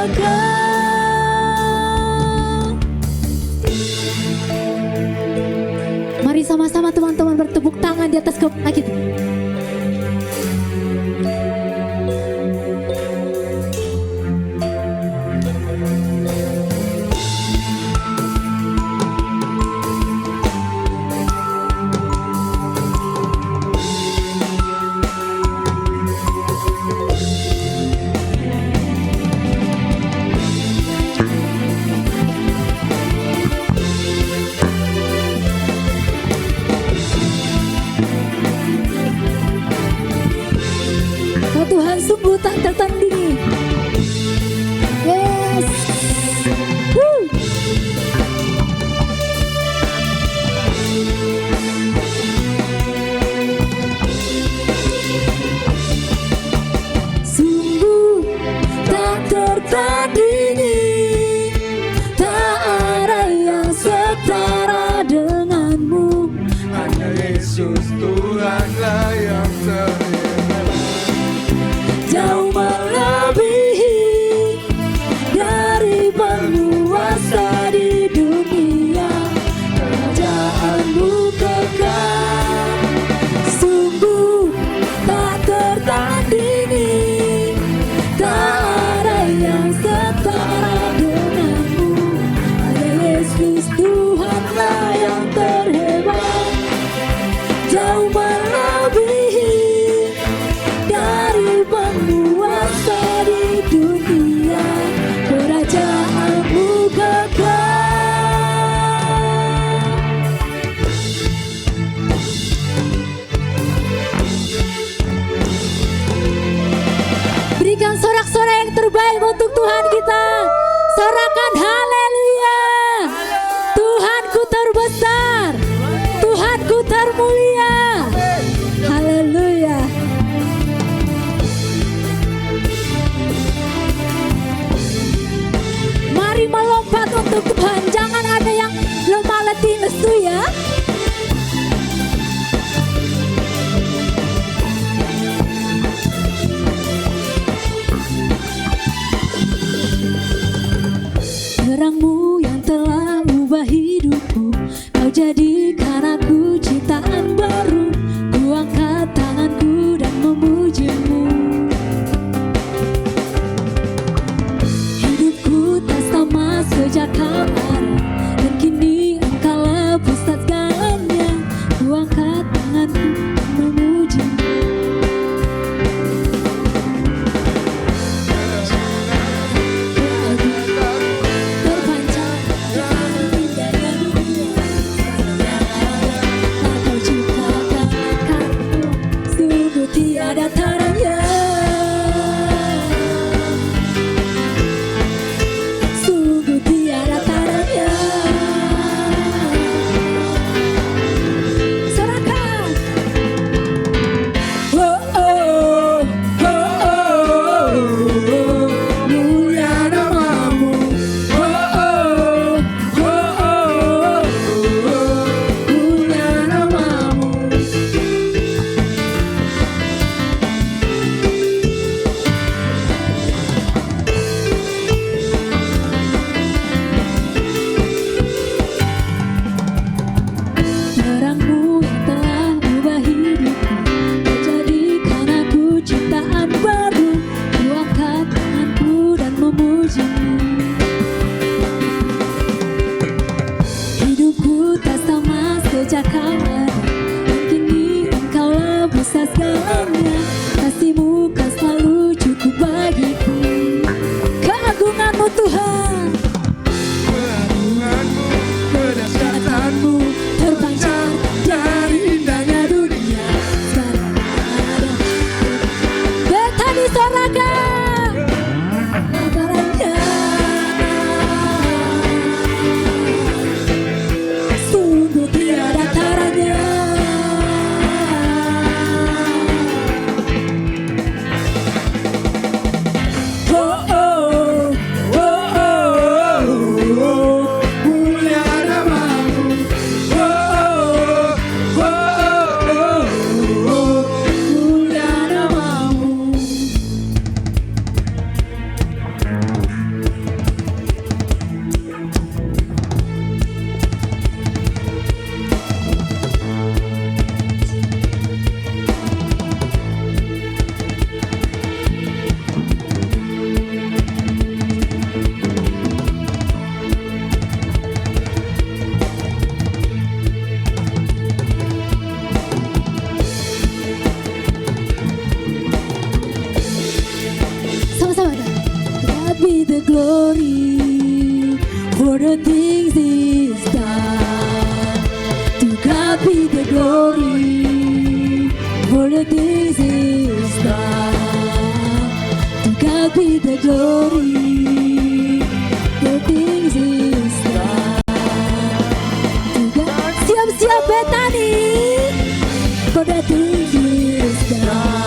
kekal. Mari sama-sama teman-teman bertepuk tangan di atas kepala kita. Tuhan sungguh tak tertandingi. Yes. Woo. Sungguh tak tertandingi, tak ada yang setara denganmu. Hanya Yesus Tuhanlah yang terhebat, Jauh melebihi dari penguasa di dunia. Kerajaanmu kekal, sungguh tak tertandingi, tak ada yang setara denganmu. Hanya Yesus Tuhanlah yang terhebat, jauh melebihi dari penguasa di dunia. Kerajaanmu kekal. Berikan sorak-sorai yang terbaik untuk Tuhan kita. Sorakan haleluya. Tuhanku terbesar, Tuhanku termulia. Haleluya. Mari melompat untuk Tuhan. Jangan ada yang lemah letih lesu ya. Terangmu yang telah ubah hidupku, kau jadikan aku ciptaan baru. Ku angkat tanganku dan memujimu. Hidupku tak sama sejak kau ada, the glory for the things He's done. To God be the glory for the things He's done. To God be the glory, the things He's done. To God, siap-siap Betani for the things He's done.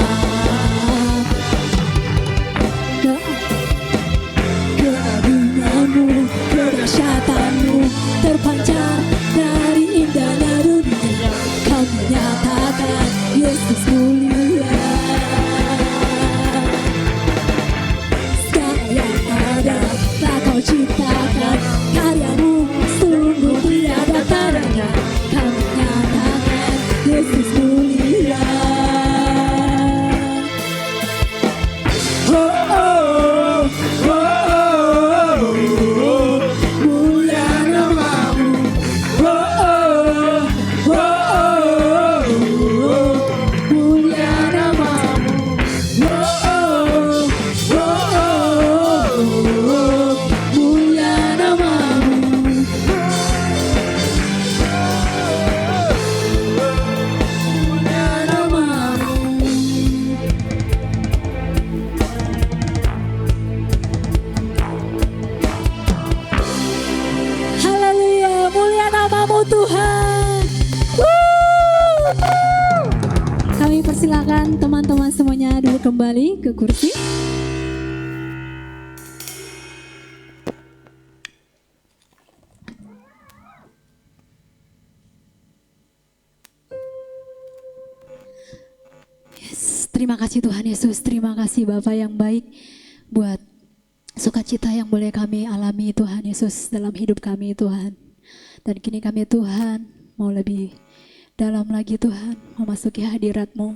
Keagunganmu, kedahsyatanmu terpancar dari indahnya dunia. Kau menyatakan Yesus mulia. Segala yang ada telah Kau ciptakan, karyamu sungguh tiada tandanya. Kau menyatakan Yesus mulia. Haleluya, mulia namamu Tuhan. Kami persilakan teman-teman semuanya duduk kembali ke kursi. Yes, terima kasih Tuhan Yesus, terima kasih Bapa yang baik buat sukacita yang boleh kami alami Tuhan Yesus dalam hidup kami Tuhan. Dan kini kami Tuhan mau lebih dalam lagi Tuhan memasuki hadirat-Mu.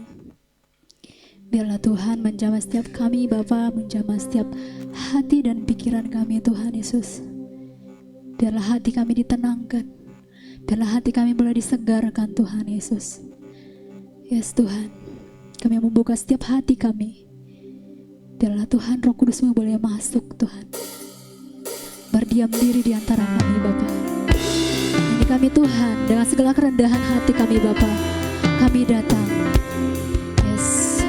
Biarlah Tuhan menjamah setiap kami Bapa, menjamah setiap hati dan pikiran kami Tuhan Yesus. Biarlah hati kami ditenangkan, biarlah hati kami boleh disegarkan Tuhan Yesus. Yes Tuhan, kami membuka setiap hati kami. Biarlah Tuhan Roh Kudus-Mu boleh masuk Tuhan, berdiam diri di antara kami Bapa. Ini kami Tuhan, dengan segala kerendahan hati kami Bapa, kami datang. Yes.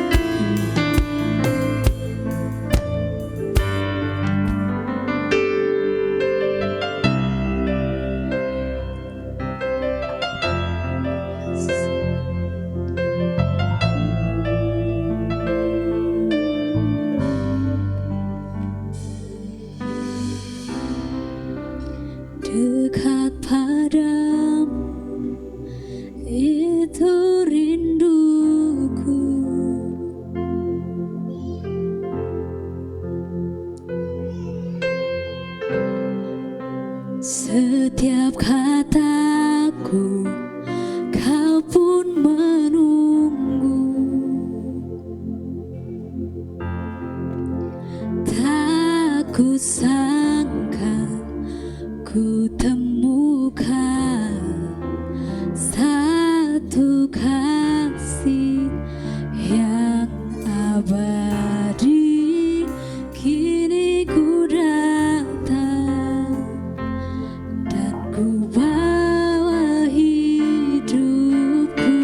Dekat padamu itu rinduku. Setiap kataku Kau pun menunggu. Tak kusangka ku temukan satu kasih yang abadi. Kini ku datang dan ku bawa hidupku.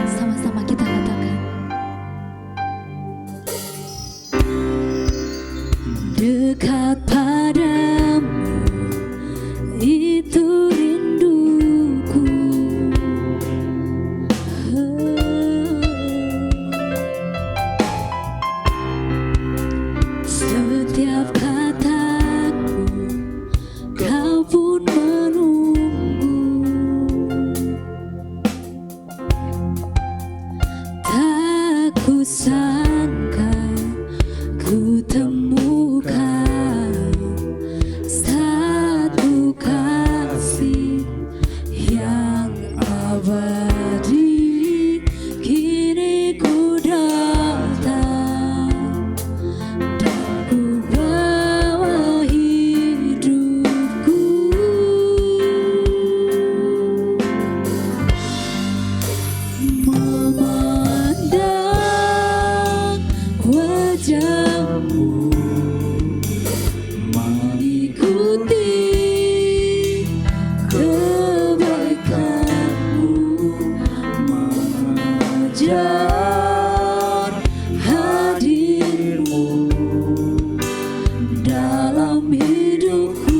Sama-sama kita katakan. Dekat padamu itu rinduku. Setiap kataku Kau pun menunggu. Tak kusangka ku temukan satu kasih yang abadi. Kini ku datang dan ku bawa hidupku. Memandang wajah-Mu mengikuti kebaikan-Mu, mengejar hadir-Mu dalam hidupku,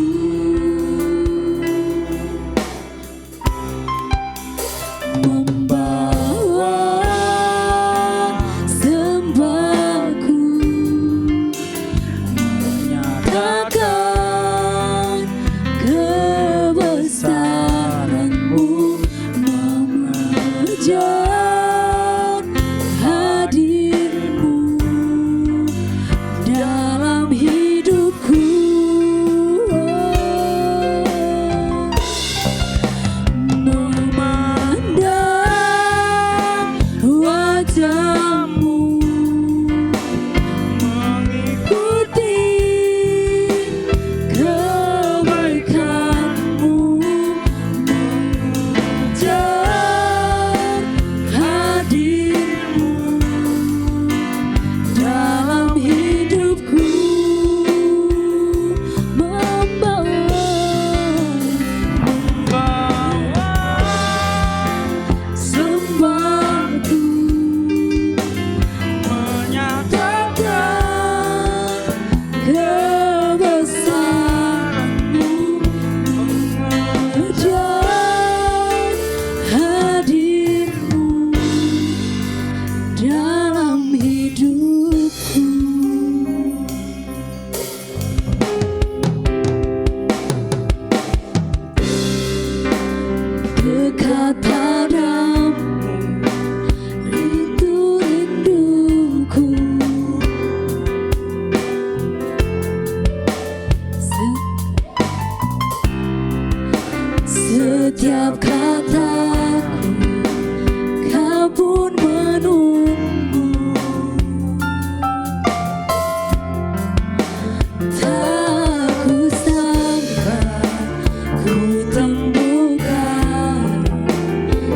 membawa sembahku, menyatakan kebesaran-Mu, mengejar hadir-Mu dalam hidupku. Memandang wajah-Mu, mengikuti kebaikan-Mu, mengejar hadir-Mu dalam hidupku, membawa sembahku, menyatakan kebesaran-Mu, mengejar hadir-Mu dalam hidupku. Dekat padamu itu rinduku, setiap kataku Kau pun menunggu, tak kusangka ku temukan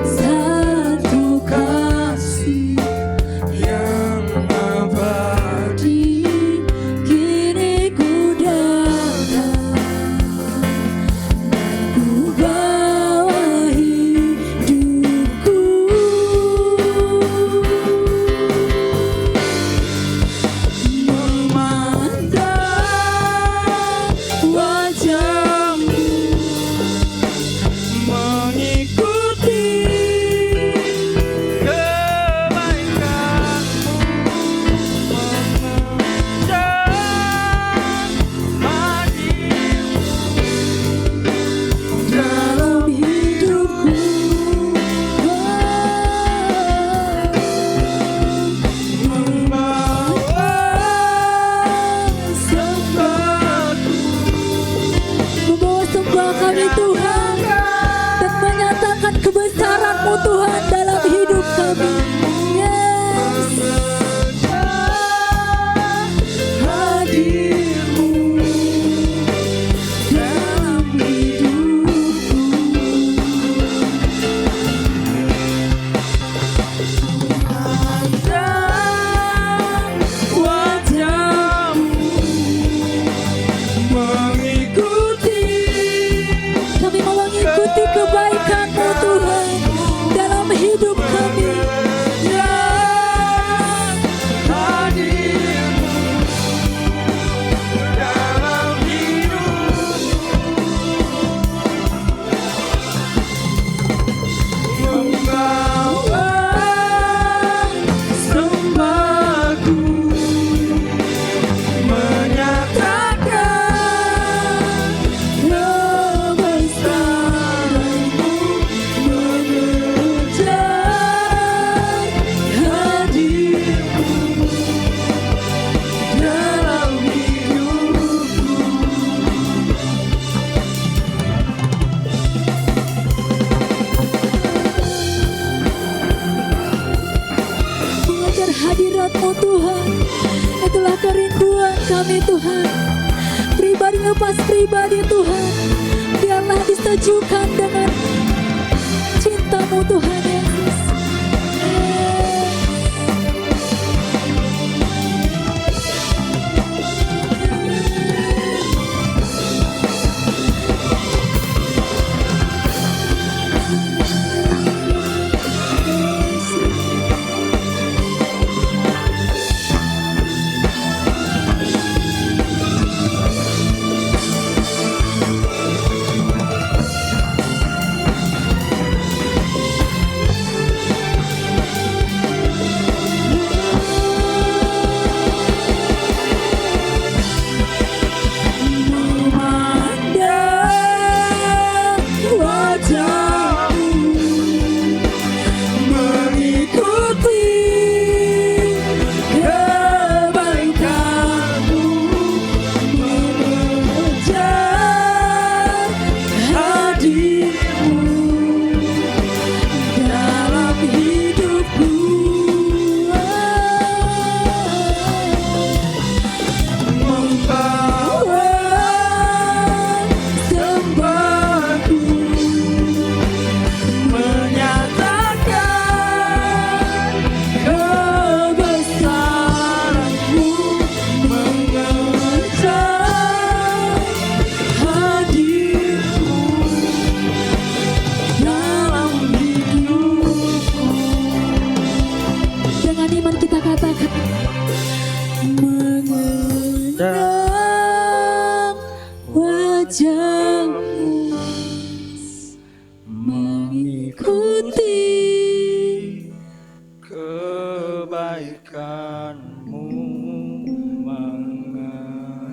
satu kasih yang abadi. Kini ku datang dan ku bawa hidupku, memandang wajah-Mu, mengikuti kebaikan-Mu, mengejar hadir-Mu dalam hidupku, membawa sembahku, membawa sembah kami Tuhan, dan menyatakan kebesaran-Mu Tuhan dalam hidup kami. Yes. hadir-Mu Dalam hidupku, wajah-Mu, mengikuti kami mau mengikuti kebaikan-Mu Tuhan dalam hidup kami. hadir-Mu dalam hidupku, membawa sembahku, menyatakan kebesaran-Mu, mengejar hadir-Mu dalam hidupku. Mengejar hadirat-Mu Tuhan, itulah kerinduan kami Tuhan. Pribadi lepas pribadi Tuhan, biarlah disejukan dengan cinta-Mu Tuhan Yesus.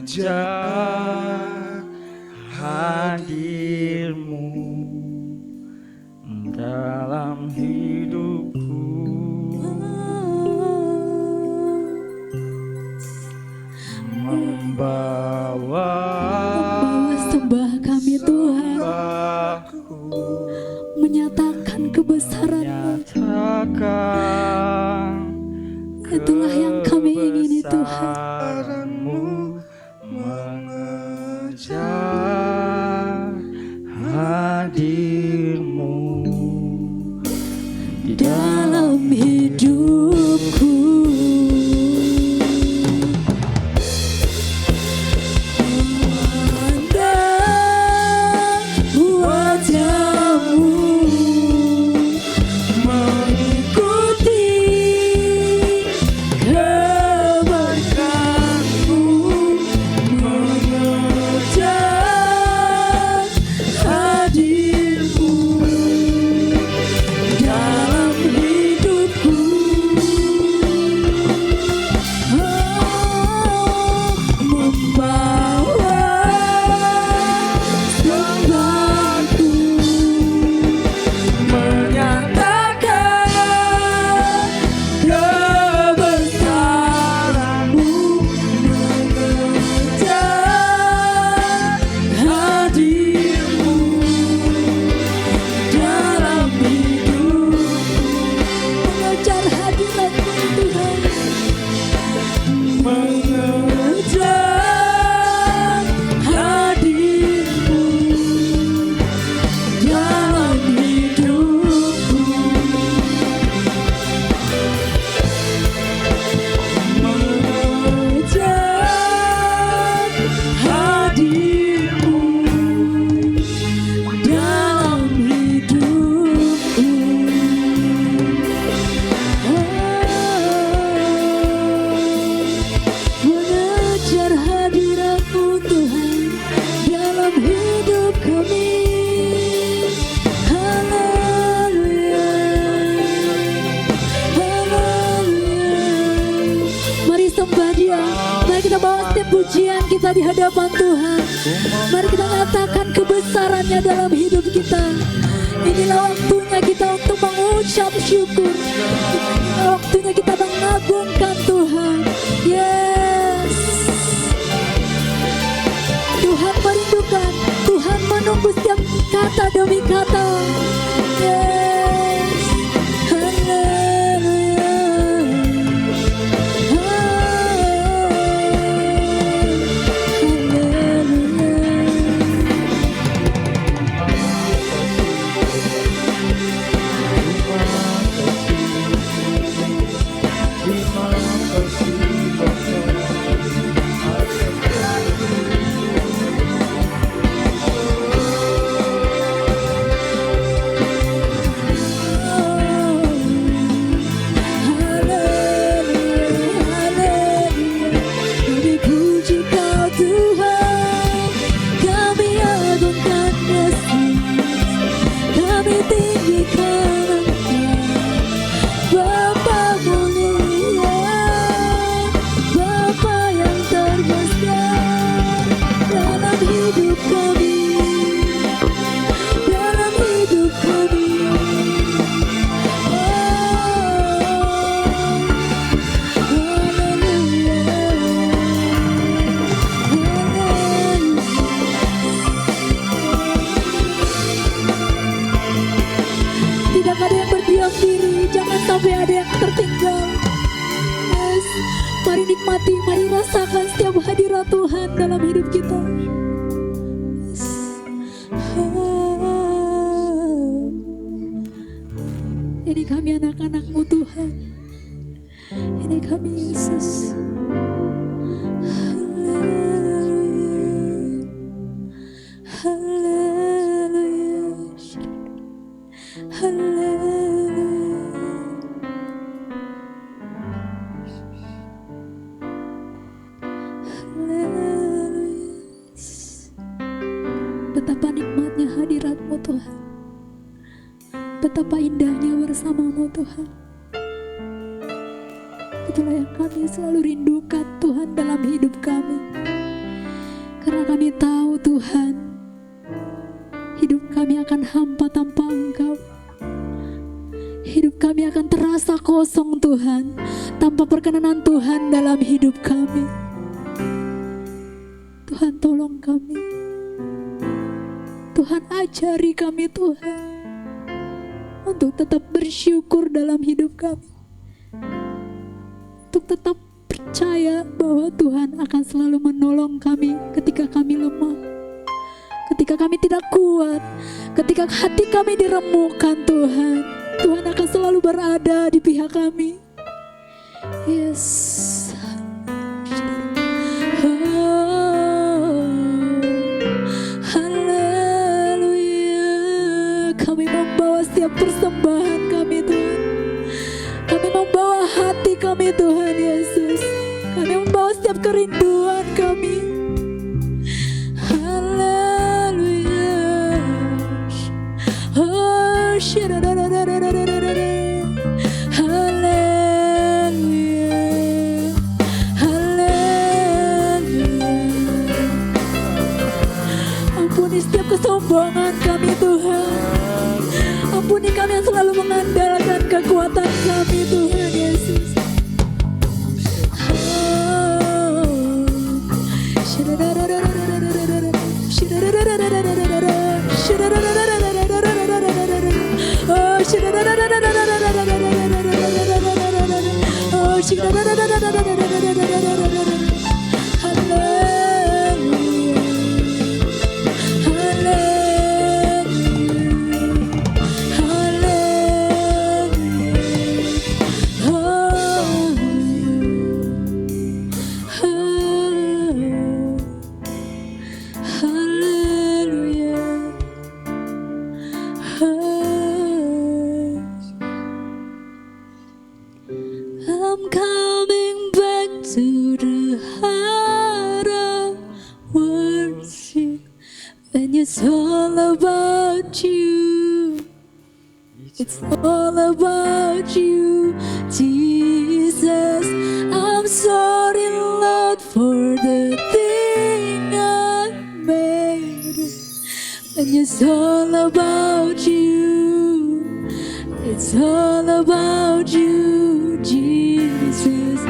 mengejar hadir-Mu dalam hidupku. Membawa sembah kami Tuhan, sembahku, menyatakan kebesaran-Mu. nyatakan Itulah yang kami ingini Tuhan. kebesaran-Mu, mengejar hadir-Mu di Dalam hidupku, memandang wajah-Mu, mengikuti kebaikan-Mu, mengejar hadir-Mu dalam hidupku. Membawa sembahku, menyatakan kebesaran-Mu, mengejar hadir-Mu dalam hidupku. Mengejar hadirat-Mu Tuhan, mengejar hadir-Mu dalam hidupku. Mengejar hadir-Mu dalam hidupku. Mengejar hadirat-Mu Tuhan dalam hidup kami. Haleluya, haleluya. Mari sembah Dia, mari kita bawa setiap pujian kita di hadapan Tuhan. Mari kita nyatakan kebesaran-Nya dalam hidup kita. Inilah waktunya kita untuk mengucap syukur. Inilah waktunya kita mengagungkan Tuhan. Yes, Tuhan merindukan, Tuhan menunggu setiap kata demi kata. Yes, haleluya, sampai ada yang tertinggal. Yes. Mari nikmati, mari rasakan setiap hadirat Tuhan dalam hidup kita. Yes. Ini kami anak-anak-Mu Tuhan. Ini kami Yesus. Betapa nikmatnya hadirat-Mu Tuhan. Betapa indahnya bersama-Mu Tuhan. Itulah yang kami selalu rindukan Tuhan dalam hidup kami. Karena kami tahu Tuhan, hidup kami akan hampa tanpa Engkau. Hidup kami akan terasa kosong Tuhan, tanpa perkenanan Tuhan dalam hidup kami. Tuhan tolong kami. Tuhan ajari kami Tuhan, untuk tetap bersyukur dalam hidup kami. Untuk tetap percaya bahwa Tuhan akan selalu menolong kami ketika kami lemah. Ketika kami tidak kuat, ketika hati kami diremukkan Tuhan, Tuhan akan selalu berada di pihak kami. Yes. Oh, haleluya. Kami membawa setiap persembahan kami Tuhan. Kami membawa hati kami Tuhan Yesus. Kami membawa setiap kerinduan kami. Haleluya. Oh, haleluya. Haleluya. Ampuni setiap kesombongan kami Tuhan. Ampuni kami yang selalu mengandalkan kekuatan kami Tuhan Yesus. I'm coming back to the heart of worship, when it's all about you. It's all about you, Jesus. I'm sorry, Lord, for the thing I made. When it's all about you, it's all about you, Jesus.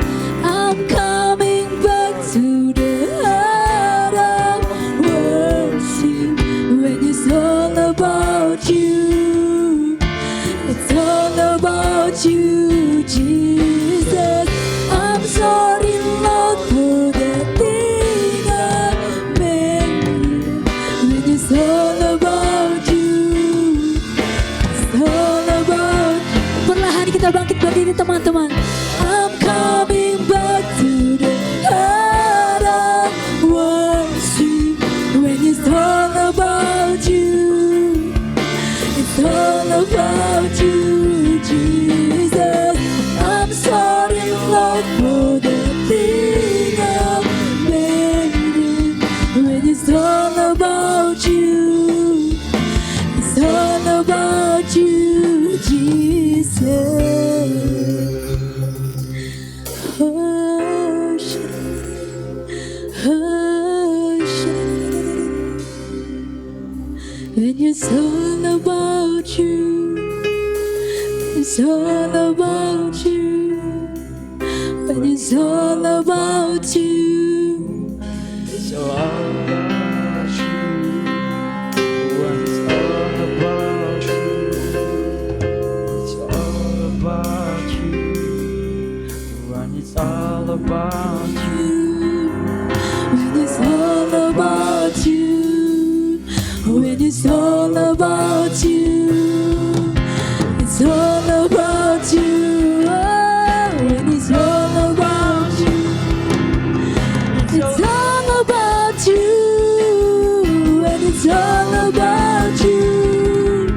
I'm coming back to the heart of worship, when it's all about you. It's all about you, Jesus. I'm sorry, Lord, for the thing I made. When it's all about you, it's all about you. Perlahan kita bangkit berdiri teman-teman. I'm coming back to the heart of worship, when it's all about you. It's all about you, Jesus. I'm sorry, Lord, for the thing I made. When it's all about you, it's all about you, Jesus. Oh, when it's all about you, it's all about you. When it's all about you, It's all about you. When it's all about you. It's all about you. When it's all about you. when it's all about you, when it's all about you, it's all about you. Oh, when it's all about you, it's all about you. When it's all about you,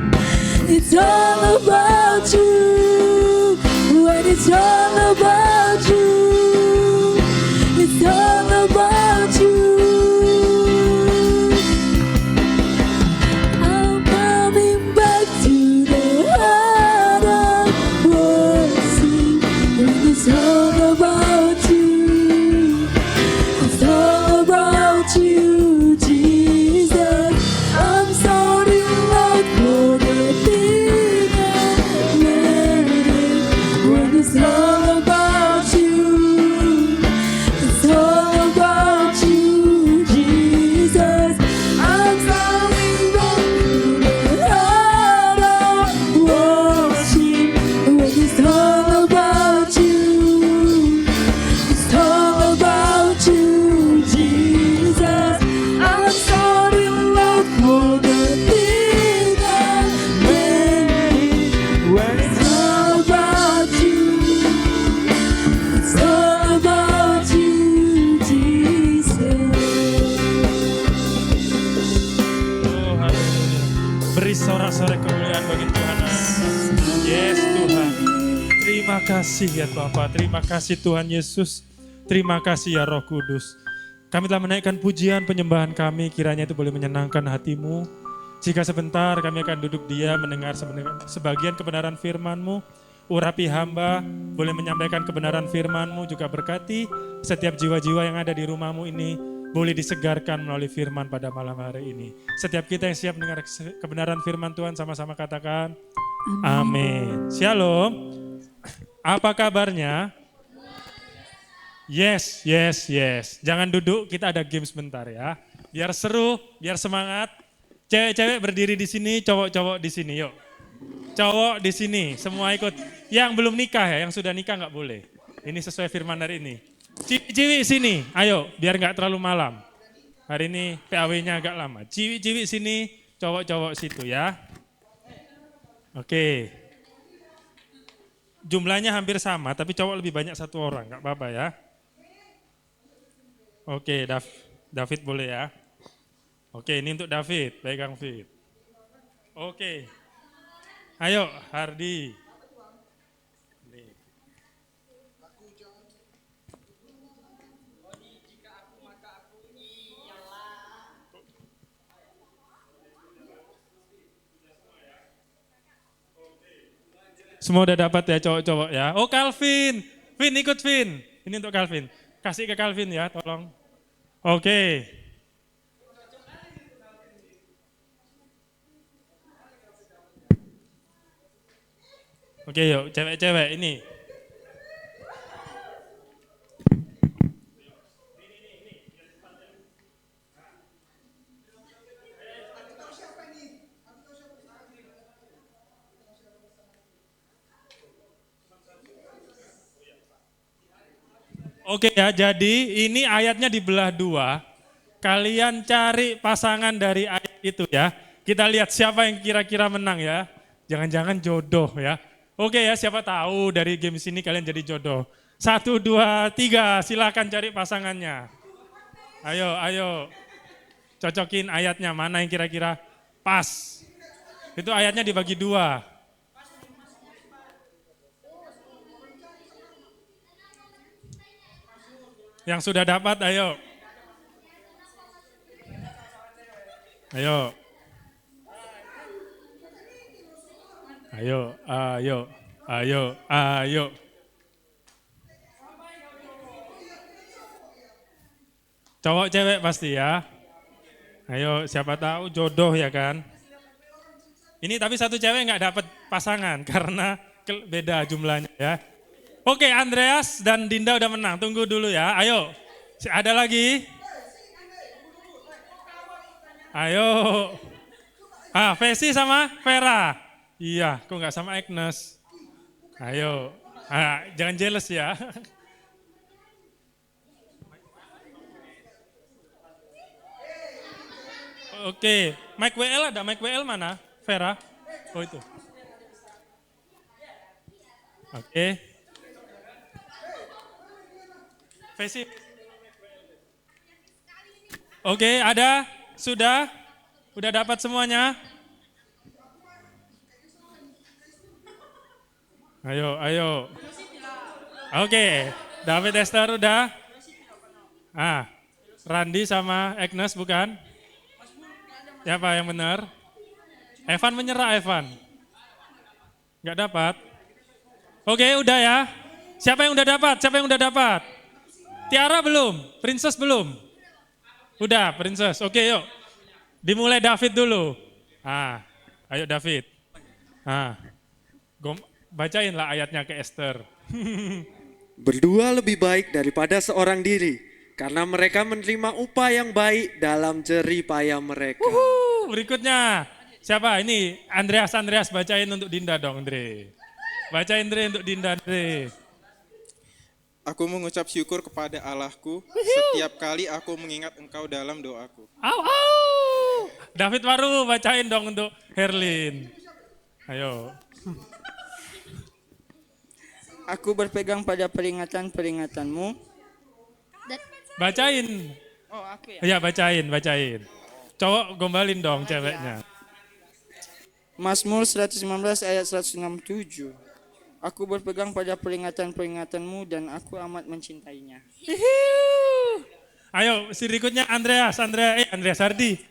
it's all about you. When it's all about you, it's all about you. I'm coming back to the heart of worship, when it's all about you. It's all about you, Terima kasih ya Bapa, terima kasih Tuhan Yesus. Terima kasih ya Roh Kudus. Kami telah menaikkan pujian penyembahan kami, kiranya itu boleh menyenangkan hatimu. Jika sebentar kami akan duduk diam mendengar sebagian kebenaran firman-Mu. Urapi hamba, boleh menyampaikan kebenaran firman-Mu, juga berkati setiap jiwa-jiwa yang ada di rumah-Mu ini, boleh disegarkan melalui firman pada malam hari ini. Setiap kita yang siap mendengar kebenaran firman Tuhan, sama-sama katakan, amin. Shalom. Apa kabarnya? Yes, yes, yes. Jangan duduk, kita ada game sebentar ya. Biar seru, biar semangat. Cewek-cewek berdiri di sini, cowok-cowok di sini, yuk. Cowok di sini, semua ikut. Yang belum nikah ya, yang sudah nikah nggak boleh. Ini sesuai firman hari ini. Ciwi-ciwi sini, ayo, biar nggak terlalu malam. Hari ini PAW-nya agak lama. Ciwi-ciwi sini, cowok-cowok situ ya. Oke. Jumlahnya hampir sama, tapi cowok lebih banyak satu orang, nggak apa-apa ya. Oke, David boleh ya. Oke, ini untuk David, pegang Fit. Oke, ayo Hardi. Semua udah dapat ya cowok-cowok ya. Oh Calvin, Vin ikut Vin. Ini untuk Calvin. Kasih ke Calvin ya tolong. Oke. Oke yuk cewek-cewek ini. Oke ya, jadi ini ayatnya dibelah dua. Kalian cari pasangan dari ayat itu ya. Kita lihat siapa yang kira-kira menang ya. Jangan-jangan jodoh ya. Oke ya, siapa tahu dari game sini kalian jadi jodoh. 1, 2, 3, silakan cari pasangannya. Ayo, ayo. Cocokin ayatnya, mana yang kira-kira pas. Itu ayatnya dibagi dua. Yang sudah dapat, ayo. Ayo. Ayo, ayo, ayo, ayo. Cowok cewek pasti ya. Ayo, siapa tahu jodoh ya kan. Ini tapi satu cewek nggak dapat pasangan karena beda jumlahnya ya. Oke, Andreas dan Dinda udah menang. Tunggu dulu ya. Ayo. Ada lagi? Ayo. Vesi sama Vera. Iya, kok nggak sama Agnes? Ayo. Jangan jealous ya. Oke, Mike WL ada? Mike WL mana? Vera? Oh itu. Oke. Vesi. Oke, ada? Sudah? Udah dapat semuanya? Ayo, ayo. Oke, David Esther udah? Randi sama Agnes bukan? Siapa yang benar? Evan menyerah, Evan. Nggak dapat? Oke, udah ya. Siapa yang udah dapat? Siapa yang udah dapat? Tiara belum? Princess belum? Udah, Princess. Oke, yuk. Dimulai David dulu. Ayo David. Bacainlah ayatnya ke Esther. Berdua lebih baik daripada seorang diri, karena mereka menerima upah yang baik dalam jerih payah mereka. Berikutnya, siapa? Ini Andreas bacain untuk Dinda dong, Andre. Bacain Andre untuk Dinda, Andre. Aku mengucap syukur kepada Allahku setiap kali aku mengingat Engkau dalam doaku. David baru bacain dong untuk Herlin. Ayo. Aku berpegang pada peringatan-peringatanmu. Bacain. Oh, aku ya. Iya, bacain. Cowok gombalin dong ceweknya. Mazmur 119 ayat 167. Aku berpegang pada peringatan-peringatanmu dan aku amat mencintainya. Ayo, si berikutnya Andreas, Hardi.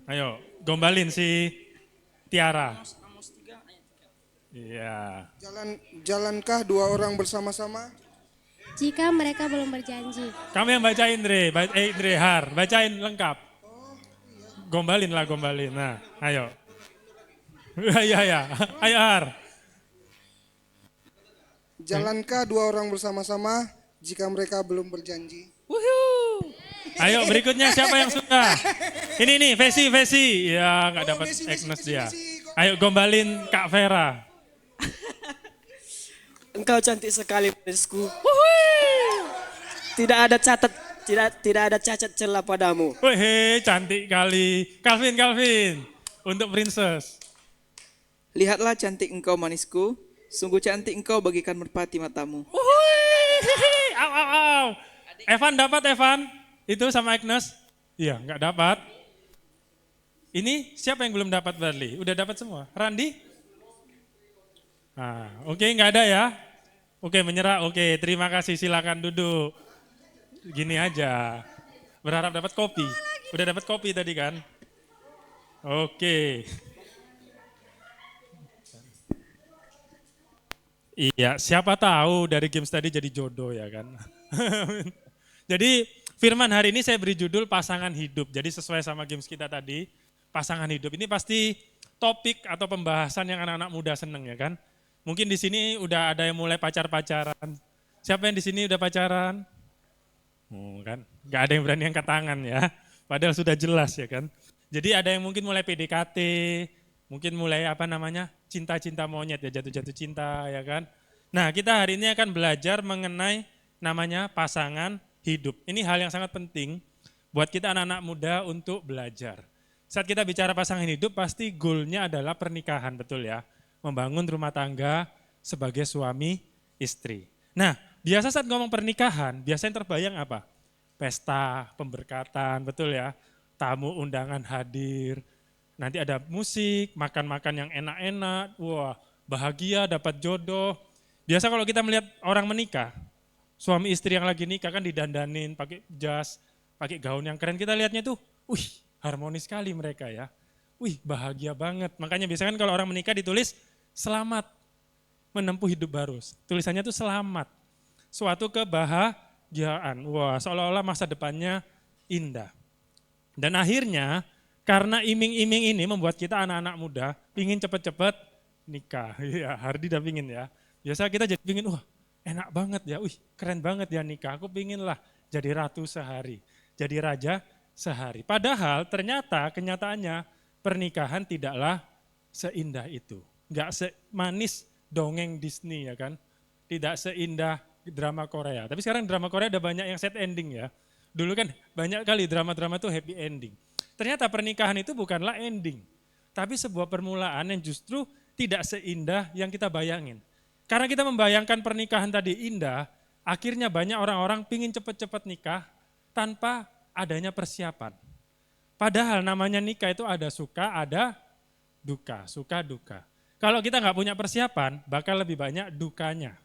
Ayo, gombalin si Tiara. Iya. Jalankah dua orang bersama-sama? Jika mereka belum berjanji. Kamu yang bacain, Indre, bacain lengkap. Gombalin. Nah, ayo. Iya. Ayo, Har. Jalankah dua orang bersama-sama jika mereka belum berjanji? Ayo, berikutnya siapa yang suka? Ini, Vesi. Ya, nggak dapat Agnes dia. Ayo, gombalin Kak Vera. Engkau cantik sekali, Manisku. Tidak ada cacat celah padamu. Wih, cantik kali. Calvin. Untuk Princess. Lihatlah cantik engkau manisku, sungguh cantik engkau bagikan merpati matamu. Au. Evan dapat, Itu sama Agnes? Iya, nggak dapat. Ini siapa yang belum dapat Barley? Udah dapat semua. Randi? Nah, oke, nggak ada ya. Oke, menyerah. Oke, terima kasih. Silakan duduk. Gini aja. Berharap dapat kopi. Udah dapat kopi tadi kan? Oke. Iya, siapa tahu dari games tadi jadi jodoh ya kan. Jadi firman hari ini saya beri judul pasangan hidup. Jadi sesuai sama games kita tadi, pasangan hidup. Ini pasti topik atau pembahasan yang anak-anak muda seneng ya kan. Mungkin di sini udah ada yang mulai pacaran. Siapa yang di sini udah pacaran? Kan, nggak ada yang berani angkat tangan ya. Padahal sudah jelas ya kan. Jadi ada yang mungkin mulai PDKT, mungkin mulai cinta-cinta monyet ya, jatuh-jatuh cinta ya kan. Nah kita hari ini akan belajar mengenai namanya pasangan hidup. Ini hal yang sangat penting buat kita anak-anak muda untuk belajar. Saat kita bicara pasangan hidup pasti goalnya adalah pernikahan, betul ya. Membangun rumah tangga sebagai suami istri. Nah biasa saat ngomong pernikahan, biasanya terbayang apa? Pesta, pemberkatan, betul ya. Tamu undangan hadir, nanti ada musik, makan-makan yang enak-enak, wah bahagia dapat jodoh. Biasa kalau kita melihat orang menikah, suami istri yang lagi nikah kan didandanin, pakai jas, pakai gaun yang keren, kita lihatnya tuh, wih harmonis sekali mereka ya. Wih bahagia banget, makanya biasanya kan kalau orang menikah ditulis selamat menempuh hidup baru. Tulisannya tuh selamat, suatu kebahagiaan, wah seolah-olah masa depannya indah. Dan akhirnya karena iming-iming ini membuat kita anak-anak muda pingin cepet-cepet nikah. Ya, Hardi udah pingin ya. Biasa kita jadi pingin, wah enak banget ya, wih keren banget ya nikah. Aku pingin lah jadi ratu sehari, jadi raja sehari. Padahal ternyata kenyataannya pernikahan tidaklah seindah itu. Enggak semanis dongeng Disney ya kan. Tidak seindah drama Korea. Tapi sekarang drama Korea ada banyak yang sad ending ya. Dulu kan banyak kali drama-drama itu happy ending. Ternyata pernikahan itu bukanlah ending, tapi sebuah permulaan yang justru tidak seindah yang kita bayangin. Karena kita membayangkan pernikahan tadi indah, akhirnya banyak orang-orang pingin cepet-cepet nikah tanpa adanya persiapan. Padahal namanya nikah itu ada suka, ada duka, suka duka. Kalau kita nggak punya persiapan, bakal lebih banyak dukanya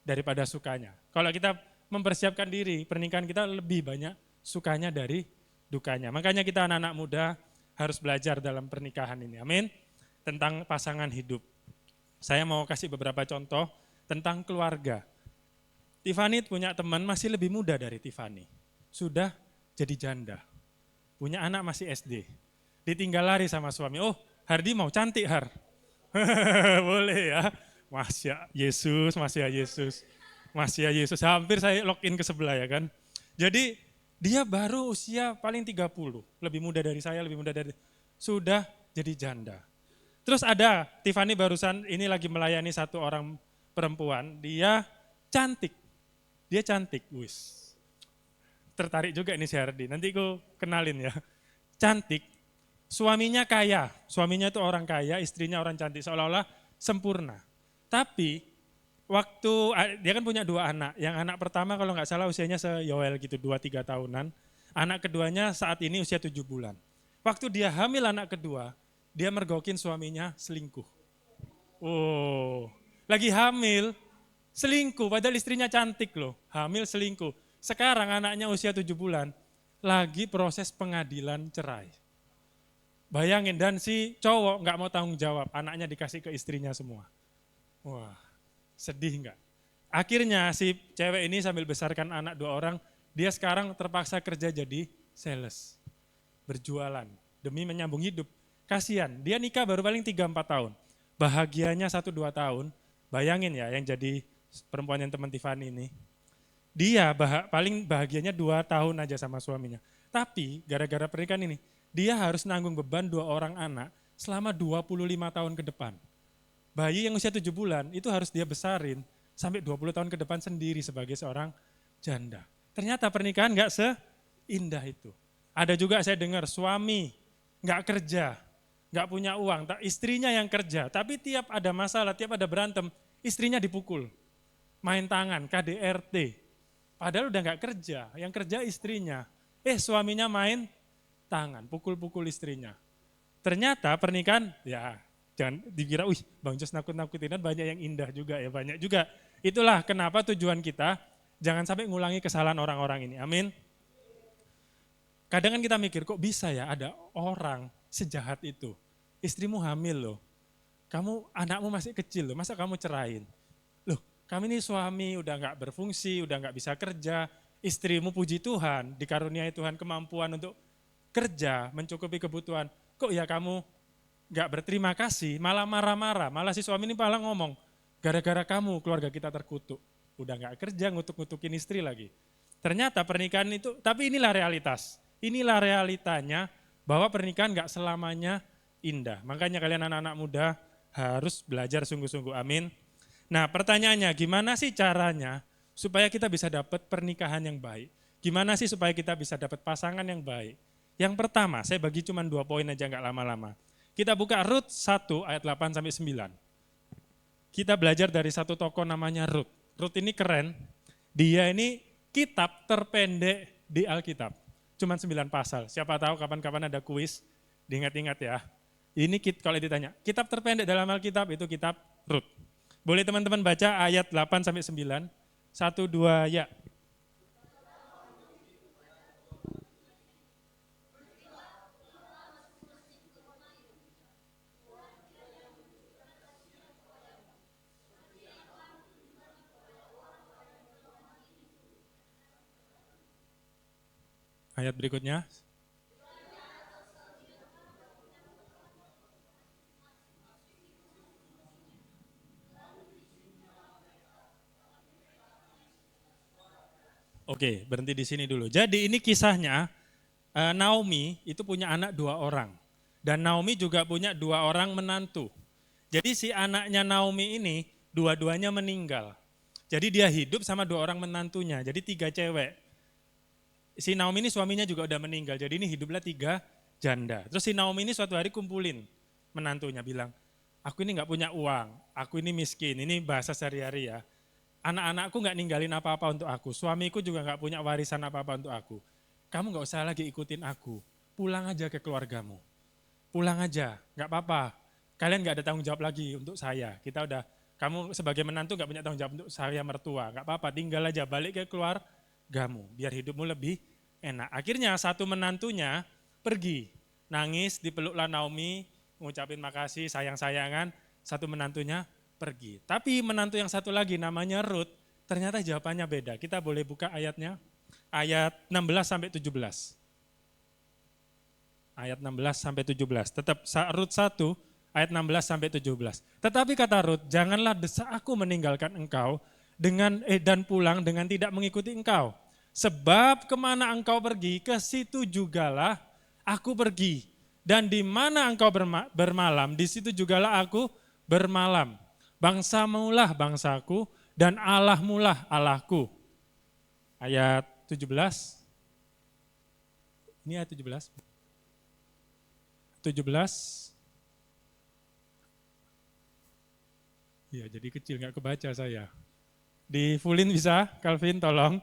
daripada sukanya. Kalau kita mempersiapkan diri, pernikahan kita lebih banyak sukanya dari dukanya. Makanya kita anak-anak muda harus belajar dalam pernikahan ini. Amin. Tentang pasangan hidup. Saya mau kasih beberapa contoh tentang keluarga. Tiffany punya teman masih lebih muda dari Tiffany. Sudah jadi janda. Punya anak masih SD. Ditinggal lari sama suami. Oh, Hardi mau cantik, Har. Boleh ya. Masya Yesus, Masya Yesus. Masya Yesus, hampir saya login ke sebelah ya kan. Jadi dia baru usia paling 30, lebih muda dari saya, sudah jadi janda. Terus ada Tiffany barusan ini lagi melayani satu orang perempuan, dia cantik, wis. Tertarik juga ini si Hardi, nanti aku kenalin ya. Cantik, suaminya kaya, suaminya itu orang kaya, istrinya orang cantik, seolah-olah sempurna. Tapi waktu dia kan punya 2 anak, yang anak pertama kalau nggak salah usianya se-Yoel gitu, 2-3 tahunan. Anak keduanya saat ini usia 7 bulan. Waktu dia hamil anak kedua, dia mergokin suaminya selingkuh. Oh, lagi hamil, selingkuh, padahal istrinya cantik loh, hamil selingkuh. Sekarang anaknya usia 7 bulan, lagi proses pengadilan cerai. Bayangin, dan si cowok nggak mau tanggung jawab, anaknya dikasih ke istrinya semua. Wah, sedih nggak? Akhirnya si cewek ini sambil besarkan anak 2 orang, dia sekarang terpaksa kerja jadi sales, berjualan demi menyambung hidup. Kasihan, dia nikah baru paling 3-4 tahun, bahagianya 1-2 tahun. Bayangin ya yang jadi perempuan yang teman Tiffany ini, dia paling bahagianya 2 tahun aja sama suaminya. Tapi gara-gara pernikahan ini, dia harus nanggung beban 2 orang anak selama 25 tahun ke depan. Bayi yang usia 7 bulan itu harus dia besarin sampai 20 tahun ke depan sendiri sebagai seorang janda. Ternyata pernikahan nggak seindah itu. Ada juga saya dengar suami nggak kerja, nggak punya uang, istrinya yang kerja. Tapi tiap ada masalah, tiap ada berantem, istrinya dipukul. Main tangan, KDRT. Padahal udah nggak kerja, yang kerja istrinya. Suaminya main tangan, pukul-pukul istrinya. Ternyata pernikahan, ya jangan dikira, Bang Jos nakut-nakutin, banyak yang indah juga ya, banyak juga. Itulah kenapa tujuan kita, jangan sampai ngulangi kesalahan orang-orang ini, amin. Kadang kan kita mikir, kok bisa ya ada orang sejahat itu. Istrimu hamil loh, anakmu masih kecil loh, masa kamu cerain? Loh, kami ini suami udah nggak berfungsi, udah nggak bisa kerja, istrimu puji Tuhan, dikaruniai Tuhan kemampuan untuk kerja, mencukupi kebutuhan. Kok ya kamu nggak berterima kasih, malah marah-marah, malah si suami ini malah ngomong, gara-gara kamu keluarga kita terkutuk. Udah nggak kerja, ngutuk-ngutukin istri lagi. Ternyata pernikahan itu, tapi inilah realitas. Inilah realitanya bahwa pernikahan nggak selamanya indah. Makanya kalian anak-anak muda harus belajar sungguh-sungguh, amin. Nah pertanyaannya, gimana sih caranya supaya kita bisa dapat pernikahan yang baik? Gimana sih supaya kita bisa dapat pasangan yang baik? Yang pertama, saya bagi cuma 2 poin aja, nggak lama-lama. Kita buka Rut 1 ayat 8-9. Kita belajar dari satu tokoh namanya Rut. Rut ini keren, dia ini kitab terpendek di Alkitab. Cuma 9 pasal, siapa tahu kapan-kapan ada kuis, diingat-ingat ya. Ini kalau ditanya, kitab terpendek dalam Alkitab itu kitab Rut. Boleh teman-teman baca ayat 8-9, 1, 2, ya. Ayat berikutnya. Oke, berhenti di sini dulu. Jadi ini kisahnya, Naomi itu punya anak 2 orang. Dan Naomi juga punya 2 orang menantu. Jadi si anaknya Naomi ini, dua-duanya meninggal. Jadi dia hidup sama 2 orang menantunya, jadi 3 cewek. Si Naomi ini suaminya juga udah meninggal, jadi ini hiduplah 3 janda. Terus si Naomi ini suatu hari kumpulin menantunya, bilang, aku ini nggak punya uang, aku ini miskin, ini bahasa sehari-hari ya. Anak-anakku nggak ninggalin apa-apa untuk aku, suamiku juga nggak punya warisan apa-apa untuk aku. Kamu nggak usah lagi ikutin aku, pulang aja ke keluargamu. Pulang aja, nggak apa-apa. Kalian nggak ada tanggung jawab lagi untuk saya. Kamu sebagai menantu nggak punya tanggung jawab untuk saya mertua, nggak apa-apa, tinggal aja balik ke keluargamu, biar hidupmu lebih enak. Akhirnya satu menantunya pergi, nangis, dipeluklah Naomi, ngucapin makasih, sayang-sayangan, satu menantunya pergi. Tapi menantu yang satu lagi namanya Rut, ternyata jawabannya beda. Kita boleh buka ayatnya, ayat 16-17. Ayat 16-17, tetap Rut 1, ayat 16-17. Tetapi kata Rut, janganlah desak aku meninggalkan engkau, dan pulang dengan tidak mengikuti engkau. Sebab kemana engkau pergi, ke situ jugalah aku pergi. Dan di mana engkau bermalam, di situ jugalah aku bermalam. Bangsamulah bangsaku, dan Allahmulah Allahku. Ayat 17. Ini ayat 17. 17. Ya jadi kecil, nggak kebaca saya. Di fullin bisa, Calvin tolong.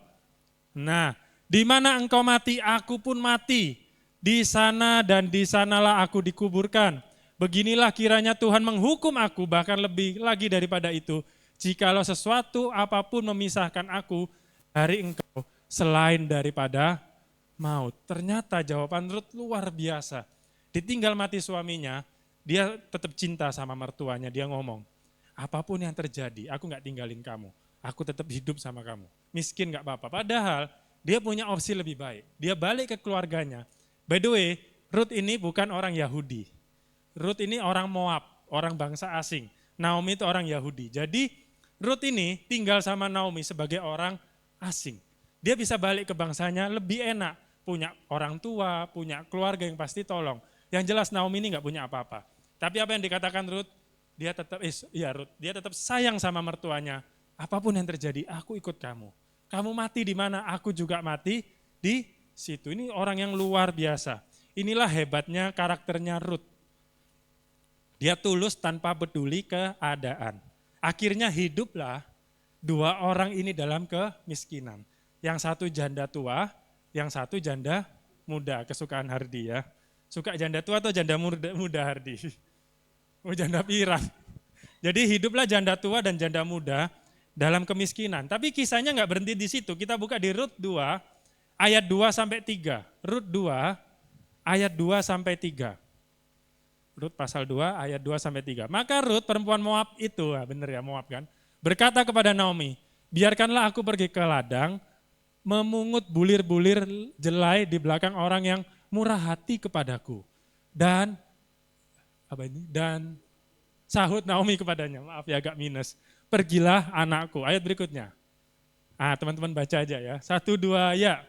Nah, di mana engkau mati, aku pun mati. Di sana dan di sanalah aku dikuburkan. Beginilah kiranya Tuhan menghukum aku, bahkan lebih lagi daripada itu, jikalau sesuatu apapun memisahkan aku dari engkau selain daripada maut. Ternyata jawaban Rut luar biasa. Ditinggal mati suaminya, dia tetap cinta sama mertuanya, dia ngomong, apapun yang terjadi, aku gak tinggalin kamu, aku tetap hidup sama kamu. Miskin gak apa-apa, padahal dia punya opsi lebih baik. Dia balik ke keluarganya. By the way, Rut ini bukan orang Yahudi. Rut ini orang Moab, orang bangsa asing. Naomi itu orang Yahudi. Jadi Rut ini tinggal sama Naomi sebagai orang asing. Dia bisa balik ke bangsanya lebih enak. Punya orang tua, punya keluarga yang pasti tolong. Yang jelas Naomi ini gak punya apa-apa. Tapi apa yang dikatakan Rut, dia tetap sayang sama mertuanya. Apapun yang terjadi, aku ikut kamu. Kamu mati di mana, aku juga mati di situ. Ini orang yang luar biasa. Inilah hebatnya karakternya Rut. Dia tulus tanpa peduli keadaan. Akhirnya hiduplah dua orang ini dalam kemiskinan. Yang satu janda tua, yang satu janda muda. Kesukaan Hardi ya. Suka janda tua atau janda muda Hardi? Oh, janda pirang. Jadi hiduplah janda tua dan janda muda dalam kemiskinan. Tapi kisahnya nggak berhenti di situ. Kita buka di Rut 2 ayat 2 sampai 3. Rut 2 ayat 2 sampai 3. Rut pasal 2 ayat 2 sampai 3. Maka Rut perempuan Moab itu, benar ya Moab kan, berkata kepada Naomi, biarkanlah aku pergi ke ladang memungut bulir-bulir jelai di belakang orang yang murah hati kepadaku. Dan sahut Naomi kepadanya, maaf ya agak minus, pergilah anakku. Ayat berikutnya. Teman-teman baca aja ya. 1, 2, ya.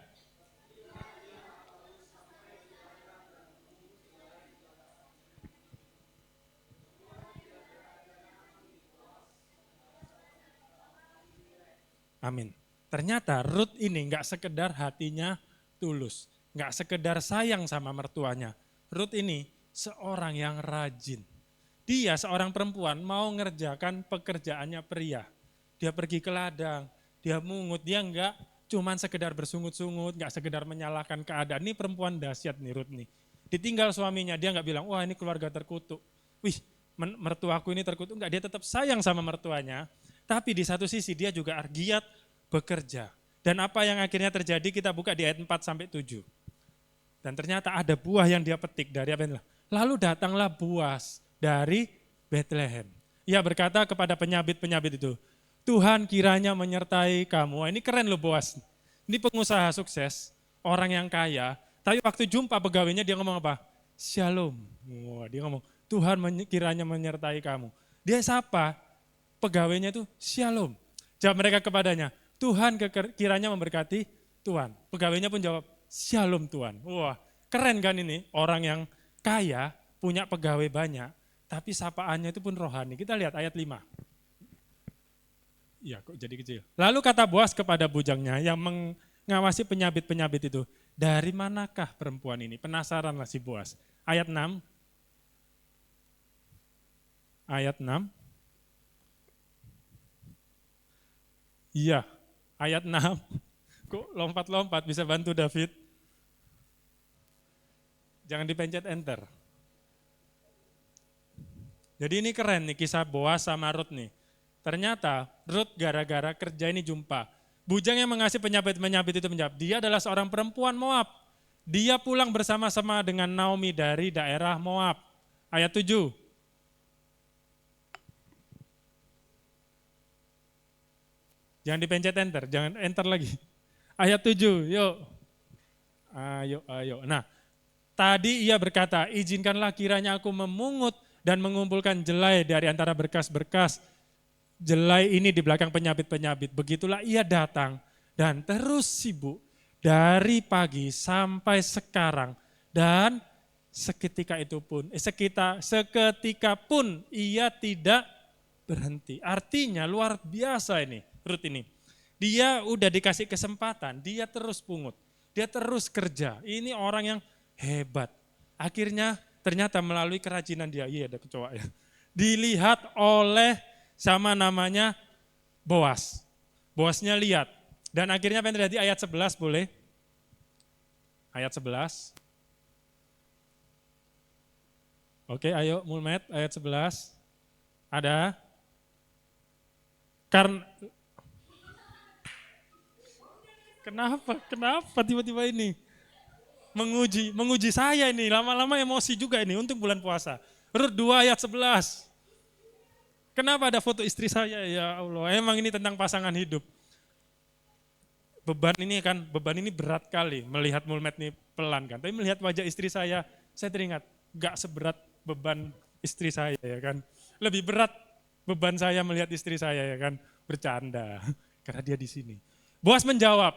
Amin. Ternyata Rut ini enggak sekedar hatinya tulus, enggak sekedar sayang sama mertuanya. Rut ini seorang yang rajin. Dia seorang perempuan mau ngerjakan pekerjaannya pria. Dia pergi ke ladang, dia mungut, dia enggak cuman sekedar bersungut-sungut, enggak sekedar menyalahkan keadaan. Ini perempuan dahsyat nih Rut nih. Ditinggal suaminya, dia enggak bilang, wah ini keluarga terkutuk. Wih, mertuaku ini terkutuk. Enggak, dia tetap sayang sama mertuanya. Tapi di satu sisi dia juga giat bekerja. Dan apa yang akhirnya terjadi kita buka di ayat 4 sampai 7. Dan ternyata ada buah yang dia petik dari apa yang lalu datanglah Boas dari Bethlehem. Ia berkata kepada penyabit-penyabit itu, Tuhan kiranya menyertai kamu. Wah, ini keren loh Boas. Ini pengusaha sukses, orang yang kaya. Tapi waktu jumpa pegawainya dia ngomong apa? Shalom. Wah, dia ngomong, Tuhan kiranya menyertai kamu. Dia sapa? Pegawainya itu shalom. Jawab mereka kepadanya, Tuhan kiranya memberkati Tuhan. Pegawainya pun jawab, shalom Tuhan. Wah, keren kan ini, orang yang kaya, punya pegawai banyak, tapi sapaannya itu pun rohani. Kita lihat ayat 5. Ya kok jadi kecil. Lalu kata Boas kepada bujangnya yang mengawasi penyabit-penyabit itu, dari manakah perempuan ini? Penasaranlah si Boas. Ayat 6. Ayat 6. Iya, ayat 6. Kok lompat-lompat, bisa bantu David? Jangan dipencet enter. Jadi ini keren nih kisah Boas sama Rut nih. Ternyata Rut gara-gara kerja ini jumpa. Bujang yang mengasihi penyabit-penyabit itu menjawab, dia adalah seorang perempuan Moab. Dia pulang bersama-sama dengan Naomi dari daerah Moab. Ayat 7. Jangan dipencet enter, jangan enter lagi. Ayat 7, yuk. Ayo. Nah, tadi ia berkata, izinkanlah kiranya aku memungut dan mengumpulkan jelai dari antara berkas-berkas jelai ini di belakang penyabit-penyabit. Begitulah ia datang dan terus sibuk dari pagi sampai sekarang. Dan seketika pun ia tidak berhenti. Artinya luar biasa ini. Rut ini, dia udah dikasih kesempatan, dia terus pungut, dia terus kerja. Ini orang yang hebat. Akhirnya ternyata melalui kerajinan dia, ada kecoa ya, dilihat oleh sama namanya Boas. Boasnya lihat. Dan akhirnya apa yang terjadi? Ayat 11 boleh? Ayat 11. Oke, ayo Mulmet ayat 11. Ada? Kenapa tiba-tiba ini? Menguji saya ini, lama-lama emosi juga ini untuk bulan puasa. Rut 2 ayat 11. Kenapa ada foto istri saya? Ya Allah, emang ini tentang pasangan hidup. Beban ini berat kali melihat Mulmet ini pelan kan. Tapi melihat wajah istri saya teringat gak seberat beban istri saya ya kan. Lebih berat beban saya melihat istri saya ya kan. Bercanda karena dia di sini. Boas menjawab,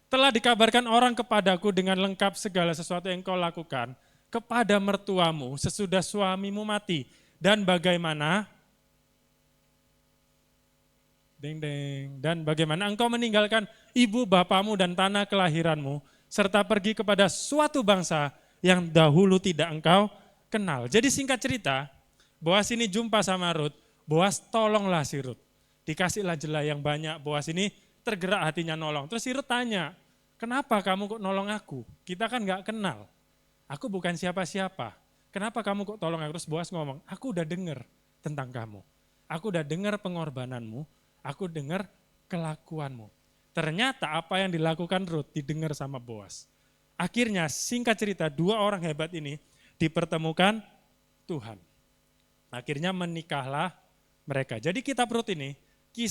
telah dikabarkan orang kepadaku dengan lengkap segala sesuatu yang kau lakukan kepada mertuamu sesudah suamimu mati. Dan bagaimana dan bagaimana engkau meninggalkan ibu bapamu dan tanah kelahiranmu, serta pergi kepada suatu bangsa yang dahulu tidak engkau kenal. Jadi singkat cerita, Boas ini jumpa sama Rut, Boas tolonglah si Rut. Dikasihlah jela yang banyak, Boas ini tergerak hatinya nolong. Terus si Rut tanya, kenapa kamu kok nolong aku? Kita kan gak kenal, aku bukan siapa-siapa. Kenapa kamu kok tolong aku? Terus Boas ngomong, aku udah dengar tentang kamu. Aku udah dengar pengorbananmu, aku dengar kelakuanmu. Ternyata apa yang dilakukan Rut didengar sama Boas. Akhirnya singkat cerita 2 orang hebat ini dipertemukan Tuhan. Akhirnya menikahlah mereka. Jadi kitab Rut ini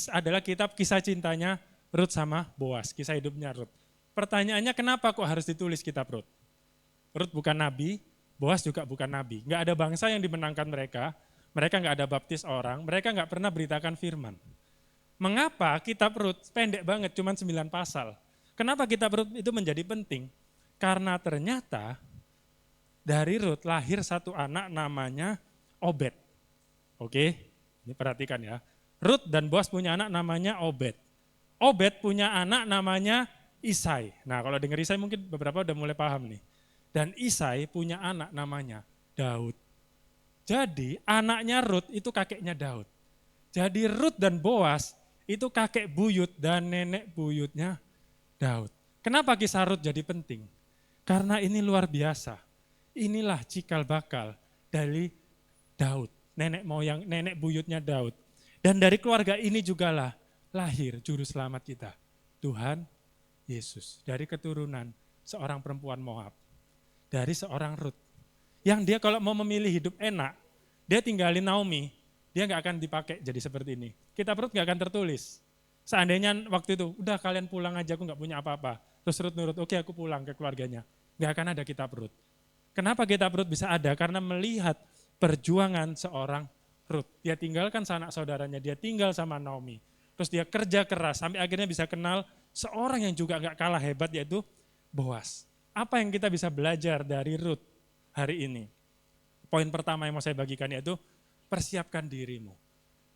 adalah kitab kisah cintanya Rut sama Boas, kisah hidupnya Rut. Pertanyaannya kenapa kok harus ditulis kitab Rut? Rut bukan nabi, Boas juga bukan nabi. Nggak ada bangsa yang dimenangkan mereka nggak ada baptis orang, mereka nggak pernah beritakan firman. Mengapa kitab Rut pendek banget, cuma 9 pasal? Kenapa kitab Rut itu menjadi penting? Karena ternyata dari Rut lahir satu anak namanya Obed. Oke, ini perhatikan ya. Rut dan Boas punya anak namanya Obed. Obed punya anak namanya Isai. Nah kalau dengar Isai mungkin beberapa udah mulai paham nih. Dan Isai punya anak namanya Daud. Jadi anaknya Rut itu kakeknya Daud. Jadi Rut dan Boas itu kakek buyut dan nenek buyutnya Daud. Kenapa kisah Rut jadi penting? Karena ini luar biasa. Inilah cikal bakal dari Daud, nenek buyutnya Daud. Dan dari keluarga ini jugalah lahir juru selamat kita, Tuhan Yesus. Dari keturunan seorang perempuan Moab, dari seorang Rut. Yang dia kalau mau memilih hidup enak, dia tinggalin Naomi, dia nggak akan dipakai jadi seperti ini. Kitab Rut nggak akan tertulis. Seandainya waktu itu, udah kalian pulang aja, aku nggak punya apa-apa. Terus Rut nurut, oke aku pulang ke keluarganya. Nggak akan ada kitab Rut. Kenapa kitab Rut bisa ada? Karena melihat perjuangan seorang Rut. Dia tinggalkan sanak saudaranya, dia tinggal sama Naomi. Terus dia kerja keras, sampai akhirnya bisa kenal seorang yang juga nggak kalah hebat, yaitu Boas. Apa yang kita bisa belajar dari Rut hari ini? Poin pertama yang mau saya bagikan yaitu persiapkan dirimu.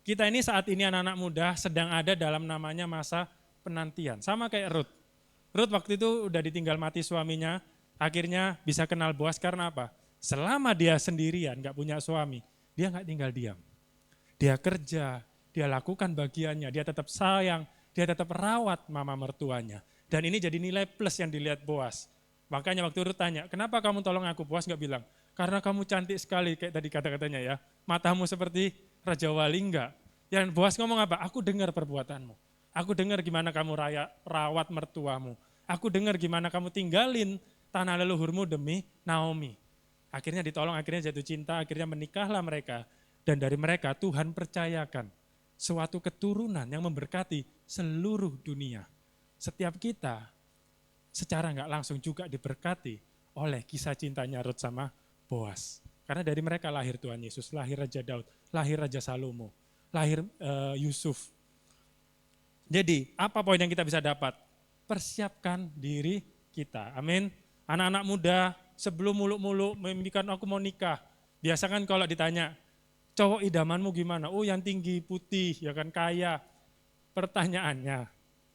Kita ini saat ini anak-anak muda sedang ada dalam namanya masa penantian. Sama kayak Rut. Rut waktu itu udah ditinggal mati suaminya, akhirnya bisa kenal Boas karena apa? Selama dia sendirian, gak punya suami, dia gak tinggal diam. Dia kerja, dia lakukan bagiannya, dia tetap sayang, dia tetap rawat mama mertuanya. Dan ini jadi nilai plus yang dilihat Boas. Makanya waktu Rut tanya, kenapa kamu tolong aku? Boas gak bilang, karena kamu cantik sekali, kayak tadi kata-katanya ya. Matamu seperti Raja Wali, enggak. Dan Boas ngomong apa? Aku dengar perbuatanmu. Aku dengar gimana kamu rawat mertuamu. Aku dengar gimana kamu tinggalin tanah leluhurmu demi Naomi. Akhirnya ditolong, akhirnya jatuh cinta, akhirnya menikahlah mereka. Dan dari mereka Tuhan percayakan suatu keturunan yang memberkati seluruh dunia. Setiap kita secara nggak langsung juga diberkati oleh kisah cintanya Rut sama Boas. Karena dari mereka lahir Tuhan Yesus, lahir Raja Daud, lahir Raja Salomo, lahir Yusuf. Jadi apa poin yang kita bisa dapat? Persiapkan diri kita. Amin. Anak-anak muda sebelum muluk-muluk memimpikan aku mau nikah. Biasa kan kalau ditanya, cowok idamanmu gimana? Oh yang tinggi, putih, ya kan kaya. Pertanyaannya,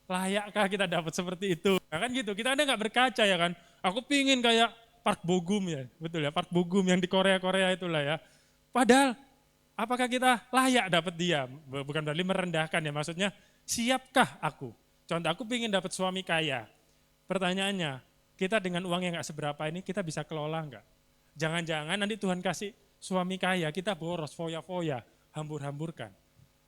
layakkah kita dapat seperti itu? Ya kan gitu, kita ada nggak berkaca ya kan? Aku pingin kayak Park Bo-gum ya, betul ya, Park Bo-gum yang di Korea itulah ya. Padahal, apakah kita layak dapat dia? Bukan berarti merendahkan ya, maksudnya siapkah aku? Contoh aku pingin dapat suami kaya. Pertanyaannya, kita dengan uang yang nggak seberapa ini kita bisa kelola nggak? Jangan-jangan nanti Tuhan kasih suami kaya, kita boros, foya-foya, hambur-hamburkan.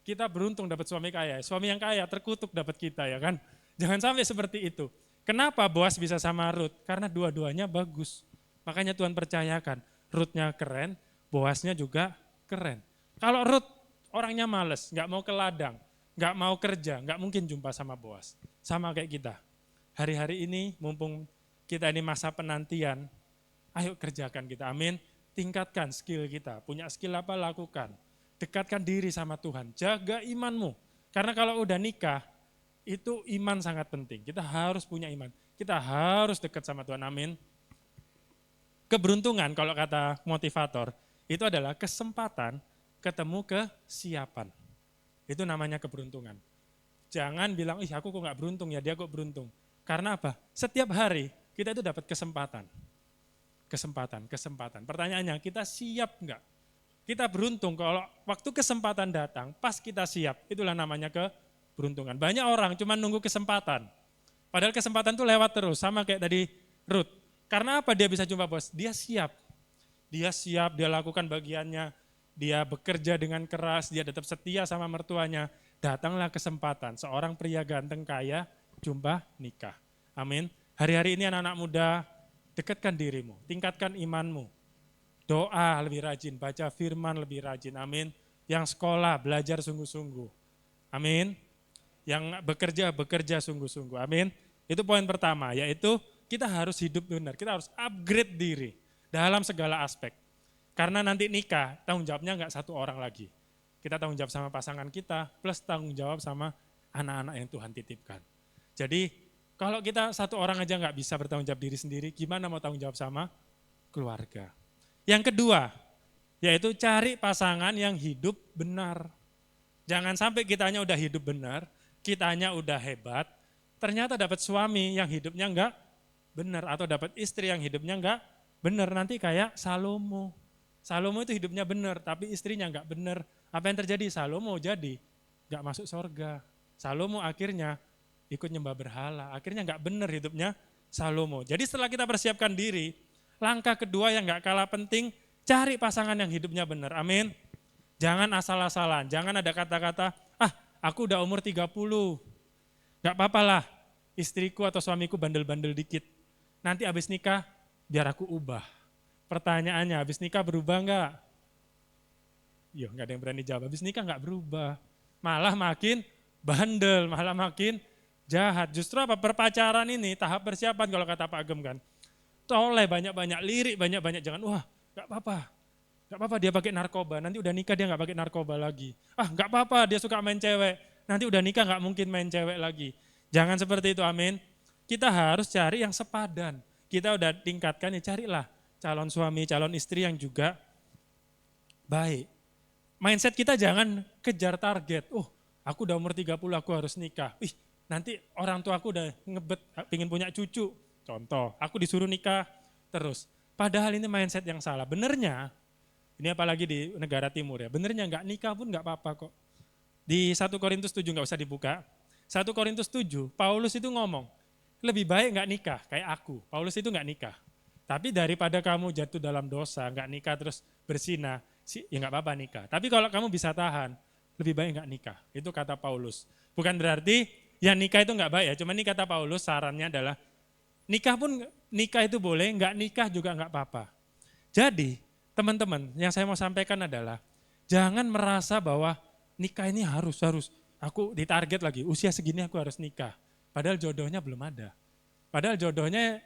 Kita beruntung dapat suami kaya, suami yang kaya terkutuk dapat kita ya kan. Jangan sampai seperti itu. Kenapa Boas bisa sama Rut? Karena dua-duanya bagus. Makanya Tuhan percayakan, Rutnya keren, Boasnya juga keren. Kalau Rut orangnya males, nggak mau ke ladang, nggak mau kerja, nggak mungkin jumpa sama Boas. Sama kayak kita. Hari-hari ini mumpung kita ini masa penantian, ayo kerjakan kita, amin. Tingkatkan skill kita, punya skill apa lakukan. Dekatkan diri sama Tuhan, jaga imanmu. Karena kalau udah nikah, itu iman sangat penting. Kita harus punya iman, kita harus dekat sama Tuhan, amin. Keberuntungan kalau kata motivator, itu adalah kesempatan ketemu kesiapan. Itu namanya keberuntungan. Jangan bilang, ih aku kok gak beruntung ya, dia kok beruntung. Karena apa? Setiap hari kita itu dapat kesempatan. Kesempatan. Pertanyaannya, kita siap enggak? Kita beruntung kalau waktu kesempatan datang, pas kita siap, itulah namanya keberuntungan. Banyak orang cuma nunggu kesempatan. Padahal kesempatan itu lewat terus, sama kayak tadi Ruth. Karena apa dia bisa jumpa Boas? Dia siap, dia lakukan bagiannya, dia bekerja dengan keras, dia tetap setia sama mertuanya. Datanglah kesempatan, seorang pria ganteng kaya, jumpa nikah. Amin. Hari-hari ini anak-anak muda, dekatkan dirimu, tingkatkan imanmu. Doa lebih rajin, baca firman lebih rajin, amin. Yang sekolah, belajar sungguh-sungguh, amin. Yang bekerja sungguh-sungguh, amin. Itu poin pertama, yaitu kita harus hidup benar, kita harus upgrade diri dalam segala aspek. Karena nanti nikah, tanggung jawabnya enggak satu orang lagi. Kita tanggung jawab sama pasangan kita, plus tanggung jawab sama anak-anak yang Tuhan titipkan. Jadi kalau kita satu orang aja enggak bisa bertanggung jawab diri sendiri, gimana mau tanggung jawab sama keluarga? Yang kedua, yaitu cari pasangan yang hidup benar. Jangan sampai kitanya udah hidup benar, kitanya udah hebat, ternyata dapat suami yang hidupnya enggak benar, atau dapat istri yang hidupnya enggak benar, nanti kayak Salomo. Salomo itu hidupnya benar, tapi istrinya enggak benar. Apa yang terjadi? Salomo jadi enggak masuk surga. Salomo akhirnya ikut nyembah berhala, akhirnya enggak benar hidupnya Salomo. Jadi setelah kita persiapkan diri, langkah kedua yang enggak kalah penting, cari pasangan yang hidupnya benar, amin. Jangan asal-asalan, jangan ada kata-kata, aku udah umur 30, enggak apa-apa lah, istriku atau suamiku bandel-bandel dikit. Nanti habis nikah, biar aku ubah. Pertanyaannya, habis nikah berubah enggak? Yo, enggak ada yang berani jawab, habis nikah enggak berubah. Malah makin bandel, malah makin jahat. Justru apa? Perpacaran ini, tahap persiapan kalau kata Pak Agem kan. Toleh banyak-banyak, lirik banyak-banyak, jangan wah gak apa-apa dia pakai narkoba, nanti udah nikah dia gak pakai narkoba lagi. Gak apa-apa dia suka main cewek, nanti udah nikah gak mungkin main cewek lagi. Jangan seperti itu, amin. Kita harus cari yang sepadan, kita udah tingkatkan ya carilah calon suami, calon istri yang juga baik. Mindset kita jangan kejar target, aku udah umur 30 aku harus nikah, nanti orang tua aku udah ngebet, pengen punya cucu. Contoh, aku disuruh nikah terus. Padahal ini mindset yang salah. Benernya, ini apalagi di negara timur ya, benernya enggak nikah pun enggak apa-apa kok. Di 1 Korintus 7 enggak usah dibuka. 1 Korintus 7, Paulus itu ngomong, lebih baik enggak nikah kayak aku. Paulus itu enggak nikah. Tapi daripada kamu jatuh dalam dosa, enggak nikah terus berzina, ya enggak apa-apa nikah. Tapi kalau kamu bisa tahan, lebih baik enggak nikah. Itu kata Paulus. Bukan berarti ya nikah itu enggak baik ya, cuma ini kata Paulus sarannya adalah nikah itu boleh, enggak nikah juga enggak apa-apa. Jadi teman-teman yang saya mau sampaikan adalah jangan merasa bahwa nikah ini harus, aku ditarget lagi, usia segini aku harus nikah. Padahal jodohnya belum ada. Padahal jodohnya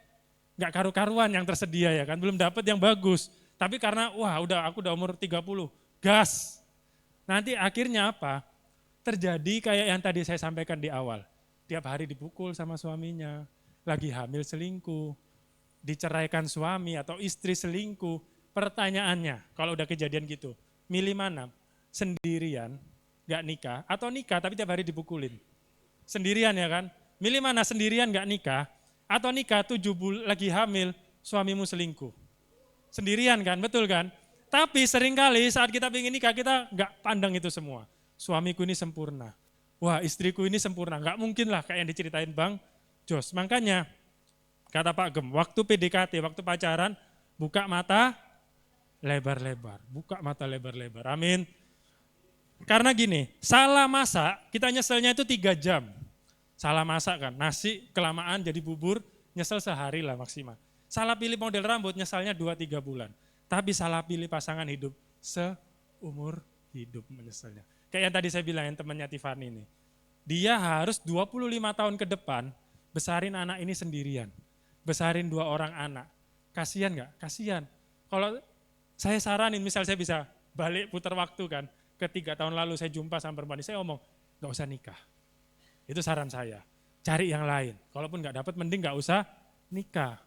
enggak karu-karuan yang tersedia ya kan, belum dapat yang bagus. Tapi karena aku udah umur 30, gas. Nanti akhirnya apa? Terjadi kayak yang tadi saya sampaikan di awal. Tiap hari dipukul sama suaminya. Lagi hamil selingkuh, diceraikan suami atau istri selingkuh, pertanyaannya kalau udah kejadian gitu, milih mana? Sendirian, gak nikah, atau nikah tapi tiap hari dipukulin? Sendirian ya kan? Milih mana? Sendirian gak nikah, atau nikah 7 bulan lagi hamil, suamimu selingkuh? Sendirian kan, betul kan? Tapi seringkali saat kita ingin nikah, kita gak pandang itu semua. Suamiku ini sempurna, wah istriku ini sempurna, gak mungkin lah kayak yang diceritain Bang Jos. Makanya kata Pak Gem, waktu PDKT, waktu pacaran, buka mata, lebar-lebar. Buka mata lebar-lebar. Amin. Karena gini, salah masak, kita nyeselnya itu 3 jam. Salah masak kan, nasi kelamaan jadi bubur, nyesel sehari lah maksimal. Salah pilih model rambut, nyesalnya 2-3 bulan. Tapi salah pilih pasangan hidup, seumur hidup menyesalnya. Kayak yang tadi saya bilang, yang temannya Tiffany ini. Dia harus 25 tahun ke depan, besarin anak ini sendirian. Besarin 2 orang anak. Kasian nggak? Kasian. Kalau saya saranin, misal saya bisa balik putar waktu kan, ke 3 tahun lalu saya jumpa sama perempuan ini, saya ngomong, nggak usah nikah. Itu saran saya. Cari yang lain. Kalaupun nggak dapat, mending nggak usah nikah.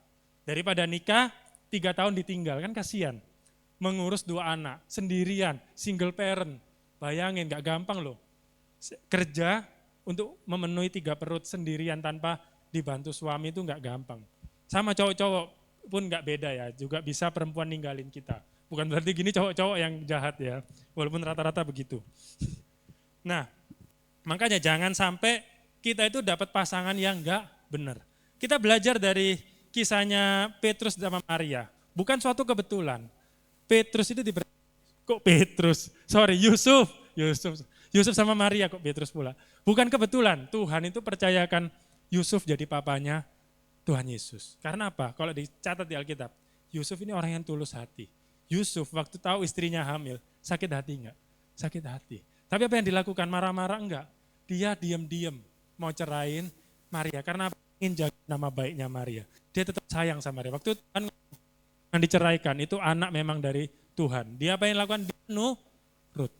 Daripada nikah, 3 tahun ditinggal, kan kasihan. Mengurus 2 anak, sendirian, single parent. Bayangin, nggak gampang loh. Kerja untuk memenuhi 3 perut sendirian tanpa dibantu suami itu nggak gampang. Sama cowok-cowok pun nggak beda ya, juga bisa perempuan ninggalin kita. Bukan berarti gini cowok-cowok yang jahat ya, walaupun rata-rata begitu. Nah, makanya jangan sampai kita itu dapat pasangan yang enggak benar. Kita belajar dari kisahnya Petrus sama Maria. Bukan suatu kebetulan. Petrus itu Yusuf sama Maria kok Petrus pula. Bukan kebetulan, Tuhan itu percayakan Yusuf jadi papanya Tuhan Yesus. Karena apa? Kalau dicatat di Alkitab, Yusuf ini orang yang tulus hati. Yusuf waktu tahu istrinya hamil, sakit hati enggak? Sakit hati. Tapi apa yang dilakukan? Marah-marah enggak? Dia diam-diam mau cerain Maria karena ingin jaga nama baiknya Maria. Dia tetap sayang sama Maria. Waktu Tuhan yang diceraikan itu anak memang dari Tuhan. Dia apa yang dilakukan? Dia nurut.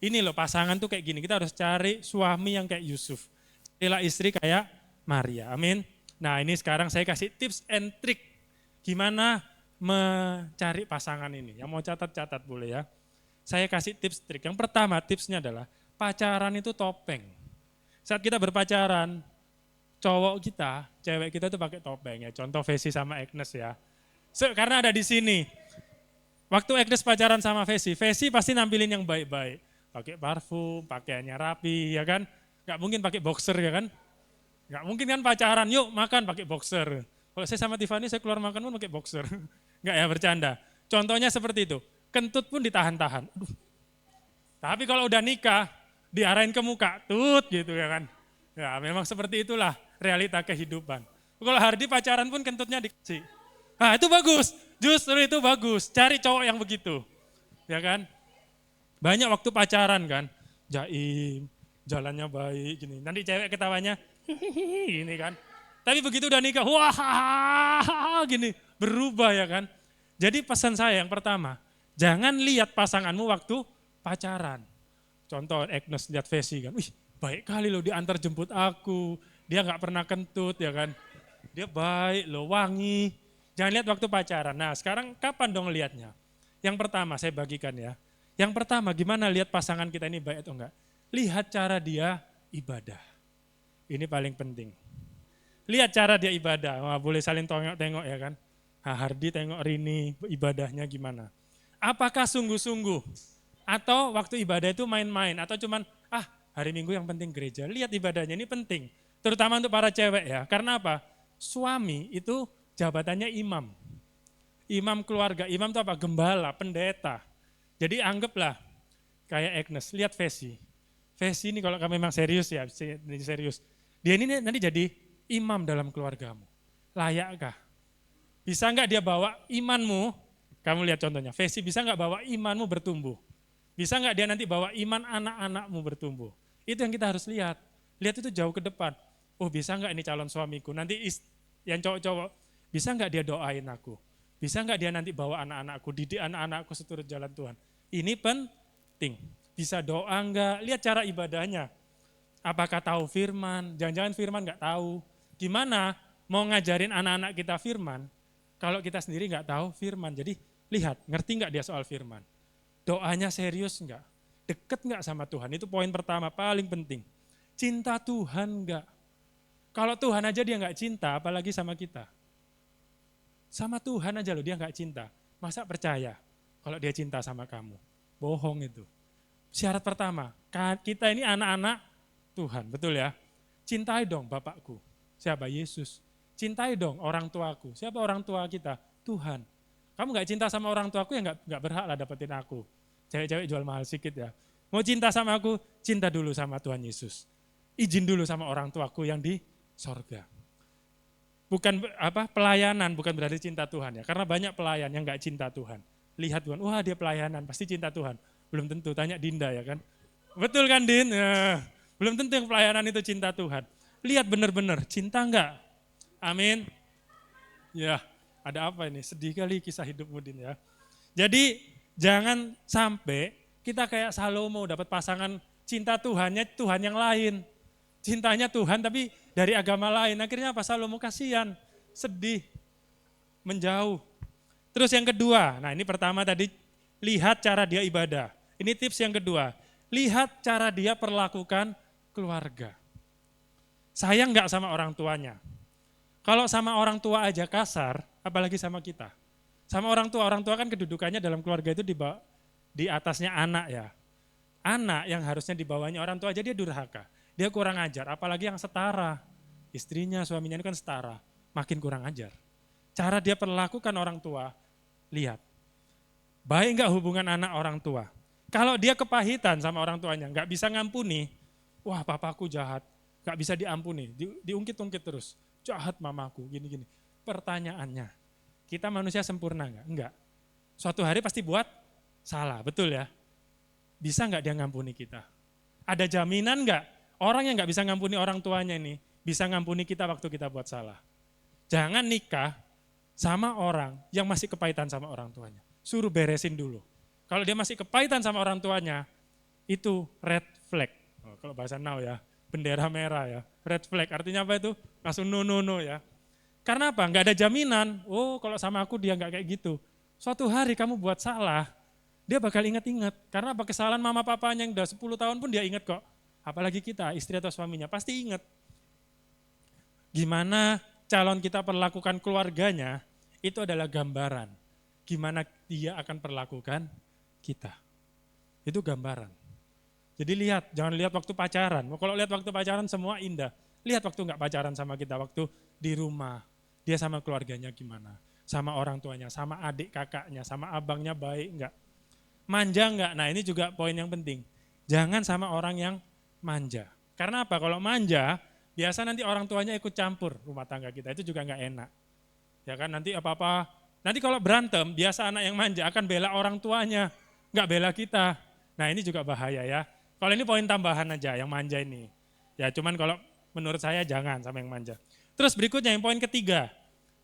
Ini loh pasangan tuh kayak gini. Kita harus cari suami yang kayak Yusuf. Carilah istri kayak Maria. Amin. Nah ini sekarang saya kasih tips and trick. Gimana mencari pasangan ini. Yang mau catat-catat boleh ya. Saya kasih tips trik. Yang pertama tipsnya adalah pacaran itu topeng. Saat kita berpacaran, cowok kita, cewek kita itu pakai topeng ya. Contoh Vesi sama Agnes ya. Karena ada di sini. Waktu Agnes pacaran sama Vesi pasti nampilin yang baik-baik. Pakai parfum, pakaiannya rapi ya kan. Gak mungkin pakai boxer ya kan. Gak mungkin kan pacaran, yuk makan pakai boxer. Kalau saya sama Tiffany, saya keluar makan pun pakai boxer. Enggak ya, bercanda. Contohnya seperti itu. Kentut pun ditahan-tahan. Aduh. Tapi kalau udah nikah, diarahin ke muka, tut gitu ya kan. Ya memang seperti itulah realita kehidupan. Kalau Hardi pacaran pun kentutnya dikasih. Nah itu bagus, justru itu bagus. Cari cowok yang begitu. Ya kan. Banyak waktu pacaran kan, jaim, jalannya baik gini. Nanti cewek ketawanya, hihihi gini kan. Tapi begitu udah nikah, wah gini, berubah ya kan. Jadi pesan saya yang pertama, jangan lihat pasanganmu waktu pacaran. Contoh Agnes lihat Vesi kan, wih baik kali loh dia antar jemput aku, dia gak pernah kentut ya kan. Dia baik loh, wangi. Jangan lihat waktu pacaran. Nah sekarang kapan dong lihatnya? Yang pertama saya bagikan ya. Yang pertama gimana lihat pasangan kita ini baik atau enggak? Lihat cara dia ibadah. Ini paling penting. Lihat cara dia ibadah, wah, boleh saling tengok-tengok ya kan. Hardi tengok Rini ibadahnya gimana. Apakah sungguh-sungguh? Atau waktu ibadah itu main-main? Atau cuman hari Minggu yang penting gereja. Lihat ibadahnya ini penting. Terutama untuk para cewek ya. Karena apa? Suami itu jabatannya imam. Imam keluarga, imam itu apa? Gembala, pendeta. Jadi anggaplah kayak Agnes, lihat Vesi. Vesi ini kalau kamu memang serius ya, serius. Dia ini nanti jadi imam dalam keluargamu. Layakkah? Bisa enggak dia bawa imanmu, kamu lihat contohnya, Vesi bisa enggak bawa imanmu bertumbuh? Bisa enggak dia nanti bawa iman anak-anakmu bertumbuh? Itu yang kita harus lihat. Lihat itu jauh ke depan. Oh bisa enggak ini calon suamiku? Nanti yang cowok-cowok, bisa enggak dia doain aku? Bisa enggak dia nanti bawa anak-anakku, didik anak-anakku seturut jalan Tuhan? Ini penting. Bisa doa enggak? Lihat cara ibadahnya. Apakah tahu firman? Jangan-jangan firman enggak tahu. Gimana mau ngajarin anak-anak kita firman, kalau kita sendiri enggak tahu firman. Jadi lihat, ngerti enggak dia soal firman? Doanya serius enggak? Deket enggak sama Tuhan? Itu poin pertama, paling penting. Cinta Tuhan enggak? Kalau Tuhan aja dia enggak cinta, apalagi sama kita. Sama Tuhan aja loh dia enggak cinta. Masa percaya kalau dia cinta sama kamu? Bohong itu. Syarat pertama, kita ini anak-anak Tuhan, betul ya? Cintai dong Bapakku. Siapa? Yesus. Cintai dong orang tuaku. Siapa orang tua kita? Tuhan. Kamu nggak cinta sama orang tuaku ya nggak berhak lah dapetin aku. Cewek-cewek jual mahal sedikit ya. Mau cinta sama aku, cinta dulu sama Tuhan Yesus. Izin dulu sama orang tuaku yang di sorga. Bukan pelayanan, bukan berarti cinta Tuhan ya. Karena banyak pelayan yang nggak cinta Tuhan. Lihat Tuhan, wah dia pelayanan, pasti cinta Tuhan. Belum tentu, tanya Dinda ya kan. Betul kan Din? Ya, belum tentu yang pelayanan itu cinta Tuhan. Lihat benar-benar, cinta enggak? Amin. Ya, ada apa ini? Sedih kali kisah hidupmu Din ya. Jadi jangan sampai kita kayak Salomo dapat pasangan cinta Tuhannya Tuhan yang lain. Cintanya Tuhan tapi dari agama lain. Akhirnya apa? Salomo kasihan, sedih, menjauh. Terus yang kedua, nah ini pertama tadi lihat cara dia ibadah. Ini tips yang kedua, lihat cara dia perlakukan keluarga. Sayang nggak sama orang tuanya? Kalau sama orang tua aja kasar, apalagi sama kita. Sama orang tua kan kedudukannya dalam keluarga itu di atasnya anak ya. Anak yang harusnya dibawahnya orang tua aja dia durhaka. Dia kurang ajar, apalagi yang setara. Istrinya, suaminya ini kan setara, makin kurang ajar. Cara dia perlakukan orang tua, lihat. Baik enggak hubungan anak orang tua? Kalau dia kepahitan sama orang tuanya, enggak bisa ngampuni, wah papaku jahat, enggak bisa diampuni, diungkit-ungkit terus. Jahat mamaku, gini-gini. Pertanyaannya, kita manusia sempurna enggak? Enggak. Suatu hari pasti buat salah, betul ya? Bisa enggak dia ngampuni kita? Ada jaminan enggak? Orang yang nggak bisa ngampuni orang tuanya ini, bisa ngampuni kita waktu kita buat salah. Jangan nikah sama orang yang masih kepahitan sama orang tuanya. Suruh beresin dulu. Kalau dia masih kepahitan sama orang tuanya, itu red flag. Oh, kalau bahasa now ya, bendera merah ya. Red flag artinya apa itu? Langsung no ya. Karena apa? Nggak ada jaminan, oh kalau sama aku dia nggak kayak gitu. Suatu hari kamu buat salah, dia bakal ingat-ingat. Karena apa? Kesalahan mama papanya yang udah 10 tahun pun dia ingat kok. Apalagi kita, istri atau suaminya, pasti ingat. Gimana calon kita perlakukan keluarganya, itu adalah gambaran. Gimana dia akan perlakukan kita. Itu gambaran. Jadi lihat, jangan lihat waktu pacaran. Kalau lihat waktu pacaran semua indah. Lihat waktu enggak pacaran sama kita, waktu di rumah. Dia sama keluarganya gimana. Sama orang tuanya, sama adik kakaknya, sama abangnya baik enggak. Manja enggak? Nah ini juga poin yang penting. Jangan sama orang yang manja. Karena apa? Kalau manja, biasa nanti orang tuanya ikut campur rumah tangga kita. Itu juga enggak enak. Ya kan nanti apa-apa. Nanti kalau berantem, biasa anak yang manja akan bela orang tuanya. Enggak bela kita. Nah ini juga bahaya ya. Kalau ini poin tambahan aja yang manja ini. Ya cuman kalau menurut saya jangan sama yang manja. Terus berikutnya yang poin ketiga.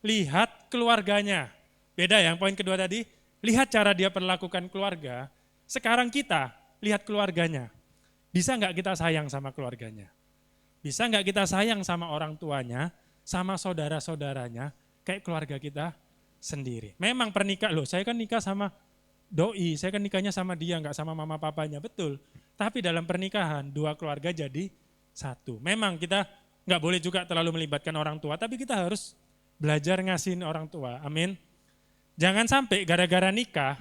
Lihat keluarganya. Beda yang poin kedua tadi. Lihat cara dia perlakukan keluarga. Sekarang kita lihat keluarganya. Bisa nggak kita sayang sama keluarganya? Bisa nggak kita sayang sama orang tuanya, sama saudara-saudaranya, kayak keluarga kita sendiri. Memang pernikahan, loh saya kan nikah sama doi, saya kan nikahnya sama dia, nggak sama mama papanya, betul. Tapi dalam pernikahan, dua keluarga jadi satu. Memang kita nggak boleh juga terlalu melibatkan orang tua, tapi kita harus belajar ngasihin orang tua, amin. Jangan sampai gara-gara nikah,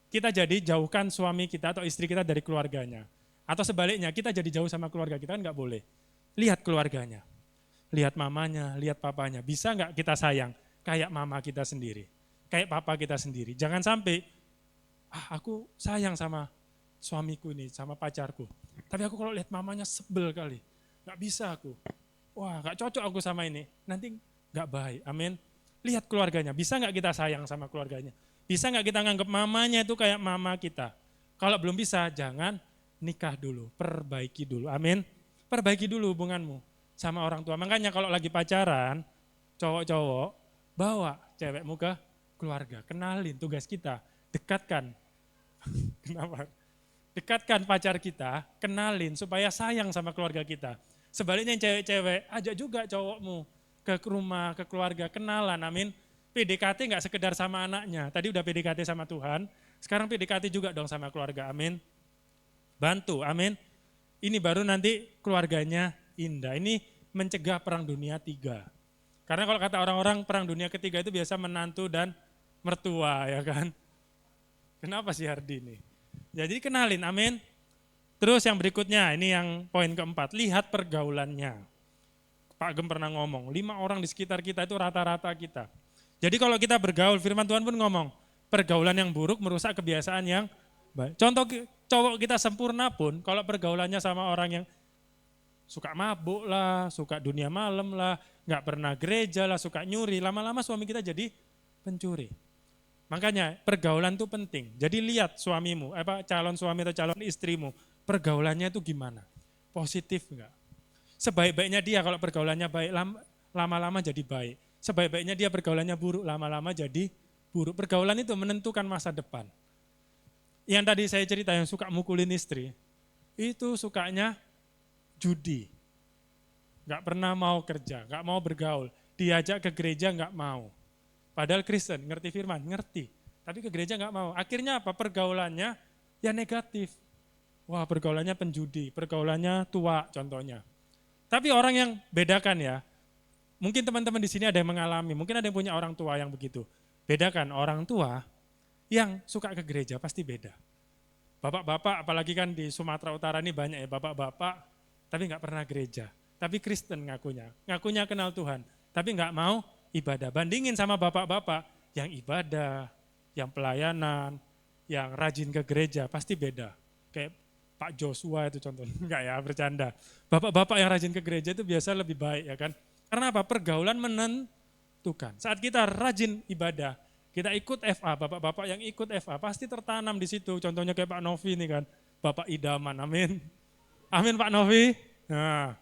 kita jadi jauhkan suami kita atau istri kita dari keluarganya. Atau sebaliknya, kita jadi jauh sama keluarga kita, kan nggak boleh. Lihat keluarganya, lihat mamanya, lihat papanya. Bisa nggak kita sayang kayak mama kita sendiri, kayak papa kita sendiri. Jangan sampai, aku sayang sama suamiku ini, sama pacarku. Tapi aku kalau lihat mamanya sebel kali, nggak bisa aku. Wah nggak cocok aku sama ini, nanti nggak baik, amin. Lihat keluarganya, bisa nggak kita sayang sama keluarganya? Bisa nggak kita nganggap mamanya itu kayak mama kita? Kalau belum bisa, jangan nikah dulu, perbaiki dulu, amin. Perbaiki dulu hubunganmu sama orang tua. Makanya kalau lagi pacaran, cowok-cowok, bawa cewekmu ke keluarga, kenalin tugas kita, dekatkan. Kenapa? Dekatkan pacar kita, kenalin supaya sayang sama keluarga kita. Sebaliknya yang cewek-cewek, ajak juga cowokmu ke rumah, ke keluarga, kenalan, amin. PDKT nggak sekedar sama anaknya, tadi udah PDKT sama Tuhan, sekarang PDKT juga dong sama keluarga, amin. Bantu, amin. Ini baru nanti keluarganya indah. Ini mencegah perang dunia 3. Karena kalau kata orang-orang perang dunia ketiga itu biasa menantu dan mertua, ya kan. Kenapa sih Hardi ini? Jadi kenalin, amin. Terus yang berikutnya, ini yang poin keempat, lihat pergaulannya. Pak Gem pernah ngomong, 5 orang di sekitar kita itu rata-rata kita. Jadi kalau kita bergaul, firman Tuhan pun ngomong, pergaulan yang buruk merusak kebiasaan yang baik. Contoh cowok kita sempurna pun kalau pergaulannya sama orang yang suka mabuk lah, suka dunia malam lah, nggak pernah gereja lah, suka nyuri, lama-lama suami kita jadi pencuri. Makanya pergaulan itu penting. Jadi lihat suamimu, calon suami atau calon istrimu, pergaulannya itu gimana? Positif enggak? Sebaik-baiknya dia kalau pergaulannya baik, lama-lama jadi baik. Sebaik-baiknya dia pergaulannya buruk, lama-lama jadi buruk. Pergaulan itu menentukan masa depan. Yang tadi saya cerita yang suka mukulin istri, itu sukanya judi. Enggak pernah mau kerja, enggak mau bergaul. Diajak ke gereja enggak mau. Padahal Kristen, ngerti firman, ngerti. Tapi ke gereja nggak mau. Akhirnya apa? Pergaulannya ya negatif. Wah, pergaulannya penjudi, pergaulannya tua contohnya. Tapi orang yang bedakan ya, mungkin teman-teman di sini ada yang mengalami, mungkin ada yang punya orang tua yang begitu. Bedakan orang tua yang suka ke gereja, pasti beda. Bapak-bapak, apalagi kan di Sumatera Utara ini banyak ya, bapak-bapak, tapi nggak pernah gereja. Tapi Kristen ngakunya kenal Tuhan, tapi nggak mau ibadah. Bandingin sama bapak-bapak yang ibadah, yang pelayanan, yang rajin ke gereja, pasti beda. Kayak Pak Joshua itu contohnya, enggak ya, bercanda. Bapak-bapak yang rajin ke gereja itu biasa lebih baik ya kan. Karena apa? Pergaulan menentukan. Saat kita rajin ibadah, kita ikut FA, bapak-bapak yang ikut FA pasti tertanam di situ. Contohnya kayak Pak Novi ini kan, Bapak idaman, amin. Amin Pak Novi. Nah,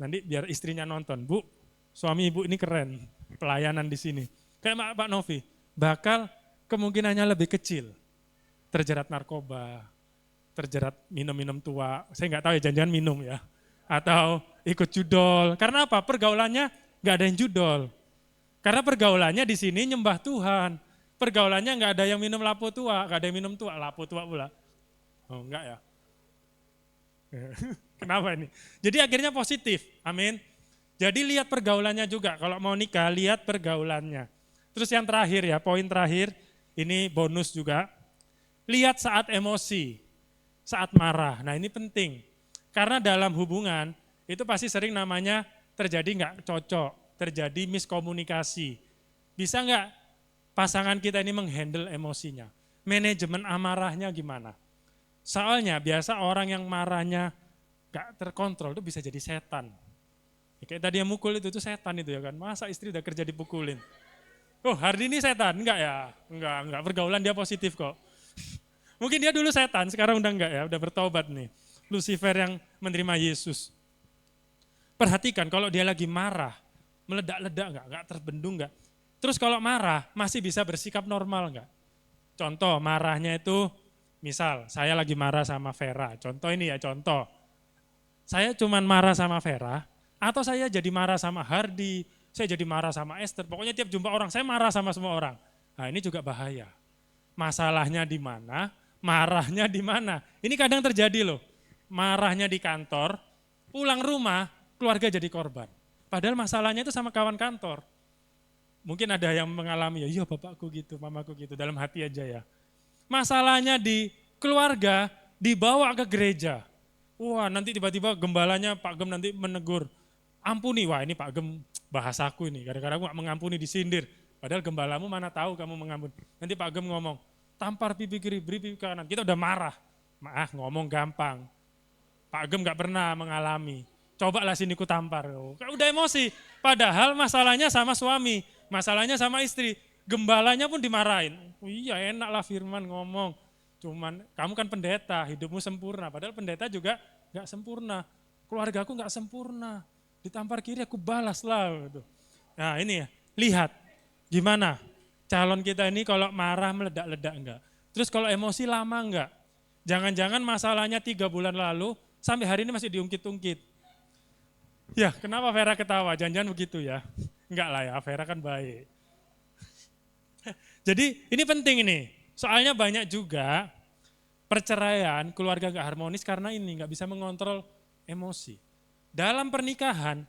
nanti biar istrinya nonton, Bu, suami ibu ini keren, pelayanan di sini. Kayak Pak Novi, bakal kemungkinannya lebih kecil terjerat narkoba, terjerat minum-minum tua. Saya nggak tahu ya, jangan-jangan minum ya. Atau ikut judol. Karena apa? Pergaulannya nggak ada yang judol. Karena pergaulannya di sini nyembah Tuhan. Pergaulannya nggak ada yang minum lapo tua, nggak ada yang minum tua, lapo tua pula. Oh enggak ya? Kenapa ini? Jadi akhirnya positif, amin. Jadi lihat pergaulannya juga, kalau mau nikah lihat pergaulannya. Terus yang terakhir ya, poin terakhir, ini bonus juga. Lihat saat emosi, saat marah. Nah ini penting, karena dalam hubungan itu pasti sering namanya terjadi nggak cocok, terjadi miskomunikasi. Bisa nggak pasangan kita ini menghandle emosinya? Manajemen amarahnya gimana? Soalnya biasa orang yang marahnya nggak terkontrol itu bisa jadi setan. Kayak tadi yang mukul itu setan itu ya kan. Masa istri udah kerja dipukulin? Oh hari ini setan? Enggak ya? Enggak. Pergaulan dia positif kok. Mungkin dia dulu setan, sekarang udah enggak ya, udah bertobat nih. Lucifer yang menerima Yesus. Perhatikan kalau dia lagi marah, meledak-ledak enggak terbendung enggak. Terus kalau marah masih bisa bersikap normal enggak? Contoh marahnya itu, misal saya lagi marah sama Vera, contoh ini ya contoh. Saya cuman marah sama Vera, atau saya jadi marah sama Hardi, saya jadi marah sama Esther, pokoknya tiap jumpa orang saya marah sama semua orang. Nah ini juga bahaya. Masalahnya di mana, marahnya di mana. Ini kadang terjadi loh, marahnya di kantor, pulang rumah, keluarga jadi korban. Padahal masalahnya itu sama kawan kantor. Mungkin ada yang mengalami, ya iya bapakku gitu, mamaku gitu, dalam hati aja ya. Masalahnya di keluarga, dibawa ke gereja. Wah nanti tiba-tiba gembalanya Pak Gem nanti menegur. Ampuni, wah ini Pak Gem bahasaku ini, gara-gara aku gak mengampuni disindir. Padahal gembalamu mana tahu kamu mengampuni. Nanti Pak Gem ngomong, tampar pipi kiri, beri pipi kanan. Kita udah marah. Ngomong gampang. Pak Gem gak pernah mengalami. Cobalah sini ku tampar. Udah emosi. Padahal masalahnya sama suami, masalahnya sama istri. Gembalanya pun dimarahin. Iya enak lah firman ngomong. Cuman kamu kan pendeta, hidupmu sempurna. Padahal pendeta juga gak sempurna. Keluargaku gak sempurna. Ditampar kiri aku balas lah. Gitu. Nah ini ya, lihat gimana calon kita ini kalau marah meledak-ledak enggak. Terus kalau emosi lama enggak. Jangan-jangan masalahnya 3 bulan lalu sampai hari ini masih diungkit-ungkit. Ya kenapa Vera ketawa? Jangan-jangan begitu ya. Enggak lah ya, Vera kan baik. Jadi ini penting ini. Soalnya banyak juga perceraian, keluarga enggak harmonis karena ini enggak bisa mengontrol emosi. Dalam pernikahan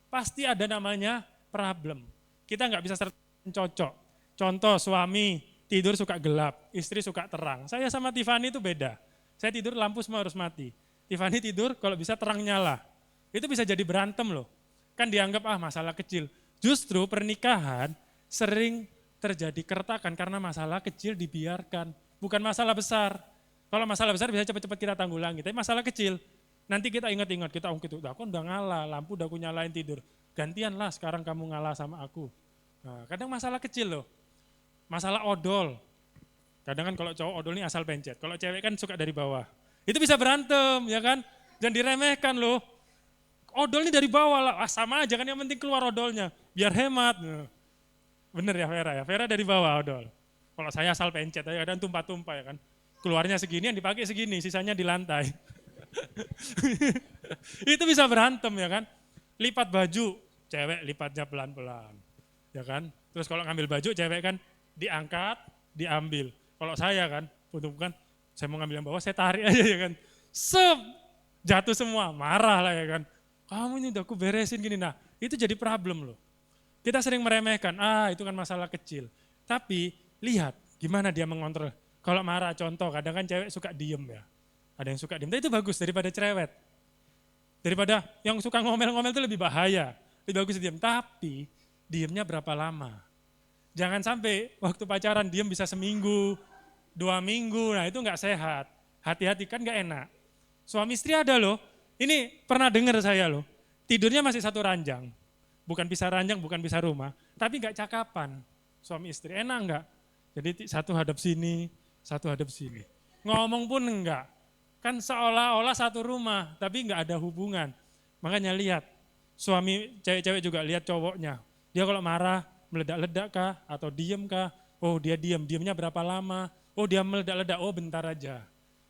pasti ada namanya problem. Kita nggak bisa cocok. Contoh suami tidur suka gelap, istri suka terang. Saya sama Tiffany itu beda. Saya tidur lampu semua harus mati. Tiffany tidur kalau bisa terang nyala. Itu bisa jadi berantem loh. Kan dianggap masalah kecil. Justru pernikahan sering terjadi keretakan karena masalah kecil dibiarkan, bukan masalah besar. Kalau masalah besar bisa cepat-cepat kita tanggulangi, tapi masalah kecil, nanti kita ingat-ingat, kita gitu, aku udah ngalah, lampu udah aku nyalain tidur, gantianlah sekarang kamu ngalah sama aku. Nah, kadang masalah kecil loh, masalah odol. Kadang kan kalau cowok odol ini asal pencet, kalau cewek kan suka dari bawah. Itu bisa berantem, ya kan? Jangan diremehkan loh. Odol ini dari bawah lah, sama aja kan, yang penting keluar odolnya, biar hemat. Bener ya Vera ya, Vera dari bawah odol. Kalau saya asal pencet aja, kadang tumpah-tumpah ya kan. Keluarnya segini, yang dipakai segini, sisanya di lantai. Itu bisa berantem ya kan. Lipat baju, cewek lipatnya pelan-pelan. Ya kan. Terus kalau ngambil baju, cewek kan diangkat, diambil. Kalau saya kan, bukan, saya mau ngambil yang bawah, saya tarik aja ya kan. Jatuh semua, marah lah ya kan. Kamu ini udah aku beresin gini. Nah, itu jadi problem loh. Kita sering meremehkan, itu kan masalah kecil. Tapi lihat gimana dia mengontrol. Kalau marah contoh, kadang kan cewek suka diem ya. Ada yang suka diem, tapi itu bagus daripada cerewet. Daripada yang suka ngomel-ngomel itu lebih bahaya. Lebih bagus diem, tapi diemnya berapa lama. Jangan sampai waktu pacaran diem bisa seminggu, 2 minggu, nah itu nggak sehat. Hati-hati kan nggak enak. Suami istri ada loh, ini pernah dengar saya loh, tidurnya masih satu ranjang. Bukan pisah ranjang, bukan pisah rumah, tapi nggak cakapan. Suami istri, enak nggak? Jadi satu hadap sini, satu hadap sini. Ngomong pun enggak. Kan seolah-olah satu rumah, tapi enggak ada hubungan. Makanya lihat, suami cewek-cewek juga lihat cowoknya. Dia kalau marah, meledak-ledak kah? Atau diem kah? Oh dia diem, diemnya berapa lama? Oh dia meledak-ledak, oh bentar aja.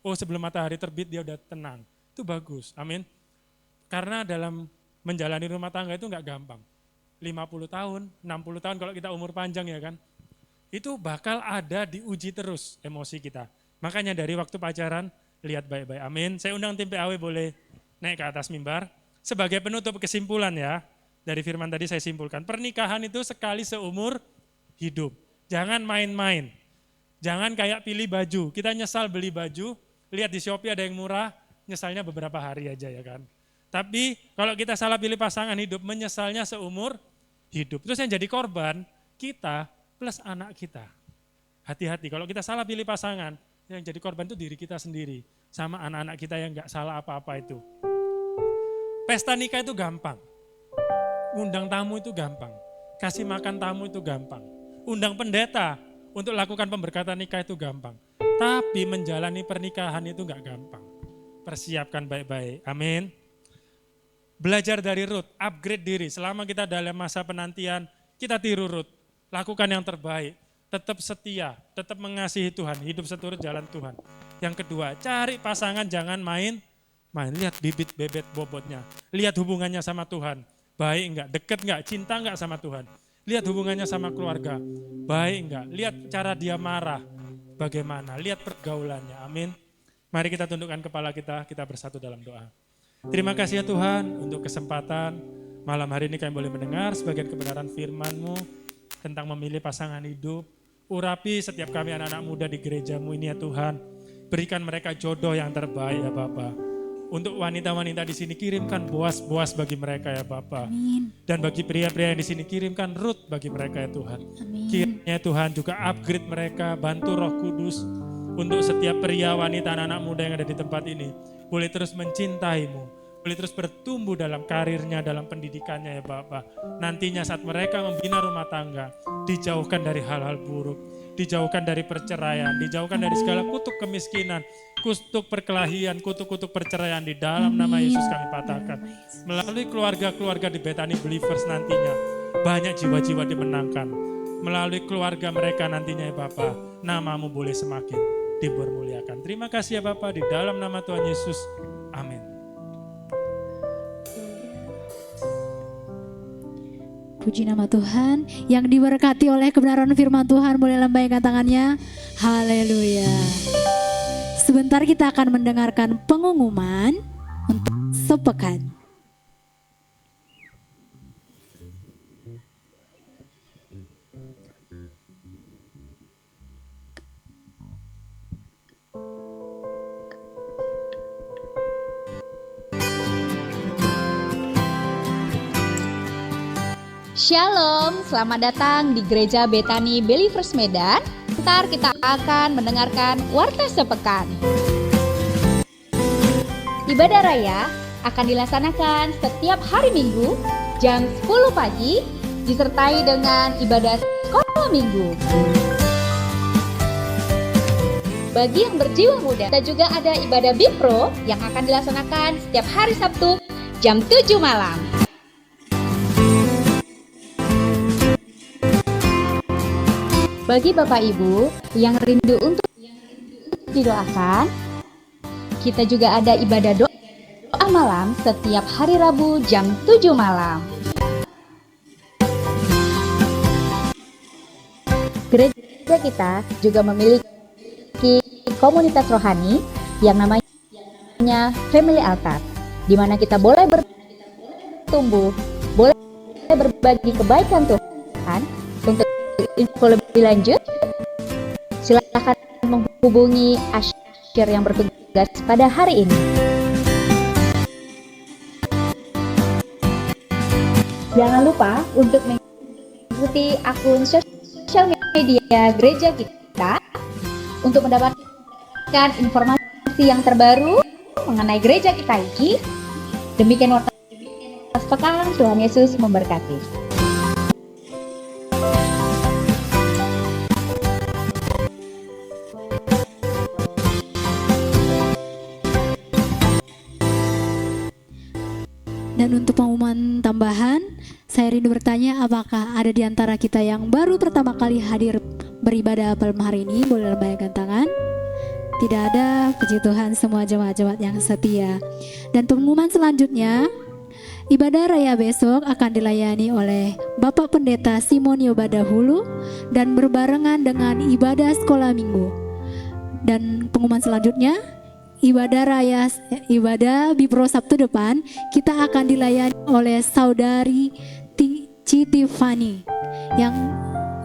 Oh sebelum matahari terbit dia udah tenang. Itu bagus, amin. Karena dalam menjalani rumah tangga itu enggak gampang. 50 tahun, 60 tahun kalau kita umur panjang ya kan. Itu bakal ada diuji terus emosi kita. Makanya dari waktu pacaran, lihat baik-baik. Amin. Saya undang tim PAW boleh naik ke atas mimbar. Sebagai penutup kesimpulan ya, dari firman tadi saya simpulkan, pernikahan itu sekali seumur hidup. Jangan main-main. Jangan kayak pilih baju. Kita nyesal beli baju, lihat di Shopee ada yang murah, nyesalnya beberapa hari aja ya kan. Tapi kalau kita salah pilih pasangan hidup, menyesalnya seumur hidup. Terus yang jadi korban, kita plus anak kita. Hati-hati, kalau kita salah pilih pasangan, yang jadi korban itu diri kita sendiri. Sama anak-anak kita yang gak salah apa-apa itu. Pesta nikah itu gampang. Undang tamu itu gampang. Kasih makan tamu itu gampang. Undang pendeta untuk lakukan pemberkatan nikah itu gampang. Tapi menjalani pernikahan itu gak gampang. Persiapkan baik-baik, amin. Belajar dari Ruth, upgrade diri. Selama kita dalam masa penantian, kita tiru Ruth. Lakukan yang terbaik, tetap setia, tetap mengasihi Tuhan, hidup seturut jalan Tuhan. Yang kedua, cari pasangan jangan main. Lihat bibit bebet bobotnya, lihat hubungannya sama Tuhan, baik enggak, deket enggak, cinta enggak sama Tuhan. Lihat hubungannya sama keluarga, baik enggak, lihat cara dia marah, bagaimana, lihat pergaulannya, amin. Mari kita tundukkan kepala kita bersatu dalam doa. Terima kasih ya Tuhan untuk kesempatan malam hari ini kami boleh mendengar sebagian kebenaran firman-Mu tentang memilih pasangan hidup. Urapi setiap kami anak-anak muda di gereja-Mu ini ya Tuhan. Berikan mereka jodoh yang terbaik ya Bapa. Untuk wanita-wanita di sini kirimkan Boas-Boas bagi mereka ya Bapa. Amin. Dan bagi pria-pria yang di sini kirimkan Ruth bagi mereka ya Tuhan. Amin. Kiranya Tuhan juga upgrade mereka, bantu Roh Kudus untuk setiap pria, wanita, anak-anak muda yang ada di tempat ini. Boleh terus mencintai-Mu, boleh terus bertumbuh dalam karirnya, dalam pendidikannya ya Bapak. Nantinya saat mereka membina rumah tangga, dijauhkan dari hal-hal buruk, dijauhkan dari perceraian, dijauhkan dari segala kutuk kemiskinan, kutuk perkelahian, kutuk-kutuk perceraian di dalam nama Yesus kami patahkan. Melalui keluarga-keluarga di Bethany Believers nantinya, banyak jiwa-jiwa dimenangkan. Melalui keluarga mereka nantinya ya Bapak, nama-Mu boleh semakin dipermuliakan. Terima kasih ya Bapak, di dalam nama Tuhan Yesus. Amin. Puji nama Tuhan, yang diberkati oleh kebenaran firman Tuhan boleh lambaikan tangannya. Haleluya. Sebentar kita akan mendengarkan pengumuman untuk sepekan. Shalom, selamat datang di Gereja Betani Believers Medan. Ntar kita akan mendengarkan Warta Sepekan. Ibadah Raya akan dilaksanakan setiap hari Minggu jam 10 pagi disertai dengan ibadah sekolah minggu. Bagi yang berjiwa muda, kita juga ada ibadah Bipro yang akan dilaksanakan setiap hari Sabtu jam 7 malam. Bagi Bapak Ibu yang rindu untuk didoakan, kita juga ada ibadah doa malam setiap hari Rabu jam 7 malam. Gereja kita juga memiliki komunitas rohani yang namanya Family Altar, di mana kita boleh bertumbuh, boleh berbagi kebaikan Tuhan. Untuk info lebih lanjut, silakan menghubungi Asyir yang bertugas pada hari ini. Jangan lupa untuk mengikuti akun sosial media gereja kita untuk mendapatkan informasi yang terbaru mengenai gereja kita ini. Demikian Warta Sepekan, Tuhan Yesus memberkati. Dan untuk pengumuman tambahan, saya rindu bertanya, apakah ada di antara kita yang baru pertama kali hadir beribadah malam hari ini? Boleh lambaikan tangan. Tidak ada, puji Tuhan, semua jemaat-jemaat yang setia. Dan pengumuman selanjutnya, ibadah raya besok akan dilayani oleh Bapak Pendeta Simon Yobadahulu dan berbarengan dengan ibadah sekolah minggu. Dan pengumuman selanjutnya, ibadah Bipro Sabtu depan kita akan dilayani oleh Saudari Citi Fani yang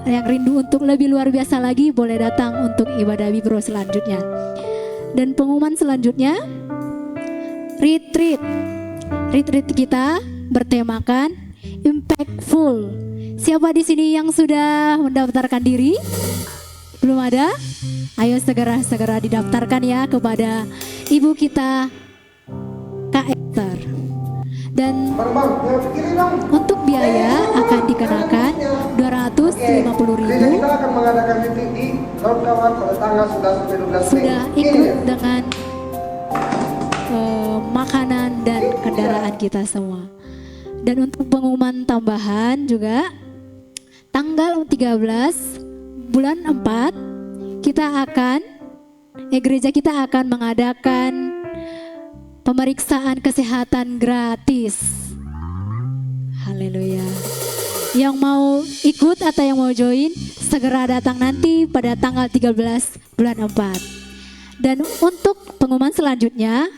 rindu untuk lebih luar biasa lagi, boleh datang untuk ibadah Bipro selanjutnya. Dan pengumuman selanjutnya, retreat kita bertemakan impactful. Siapa di sini yang sudah mendaftarkan diri? Belum ada? Ayo segera didaftarkan ya kepada ibu kita Kak Esther. Dan untuk biaya akan dikenakan 250.000. Kita akan mengadakan titik di Laut Kawat pada tanggal 11 sampai 12 Mei. Sudah ikut dengan makanan dan kendaraan kita semua. Dan untuk pengumuman tambahan juga, tanggal 13 bulan 4 gereja kita akan mengadakan pemeriksaan kesehatan gratis. Haleluya. Yang mau ikut atau yang mau join, segera datang nanti pada tanggal 13 bulan 4. Dan untuk pengumuman selanjutnya,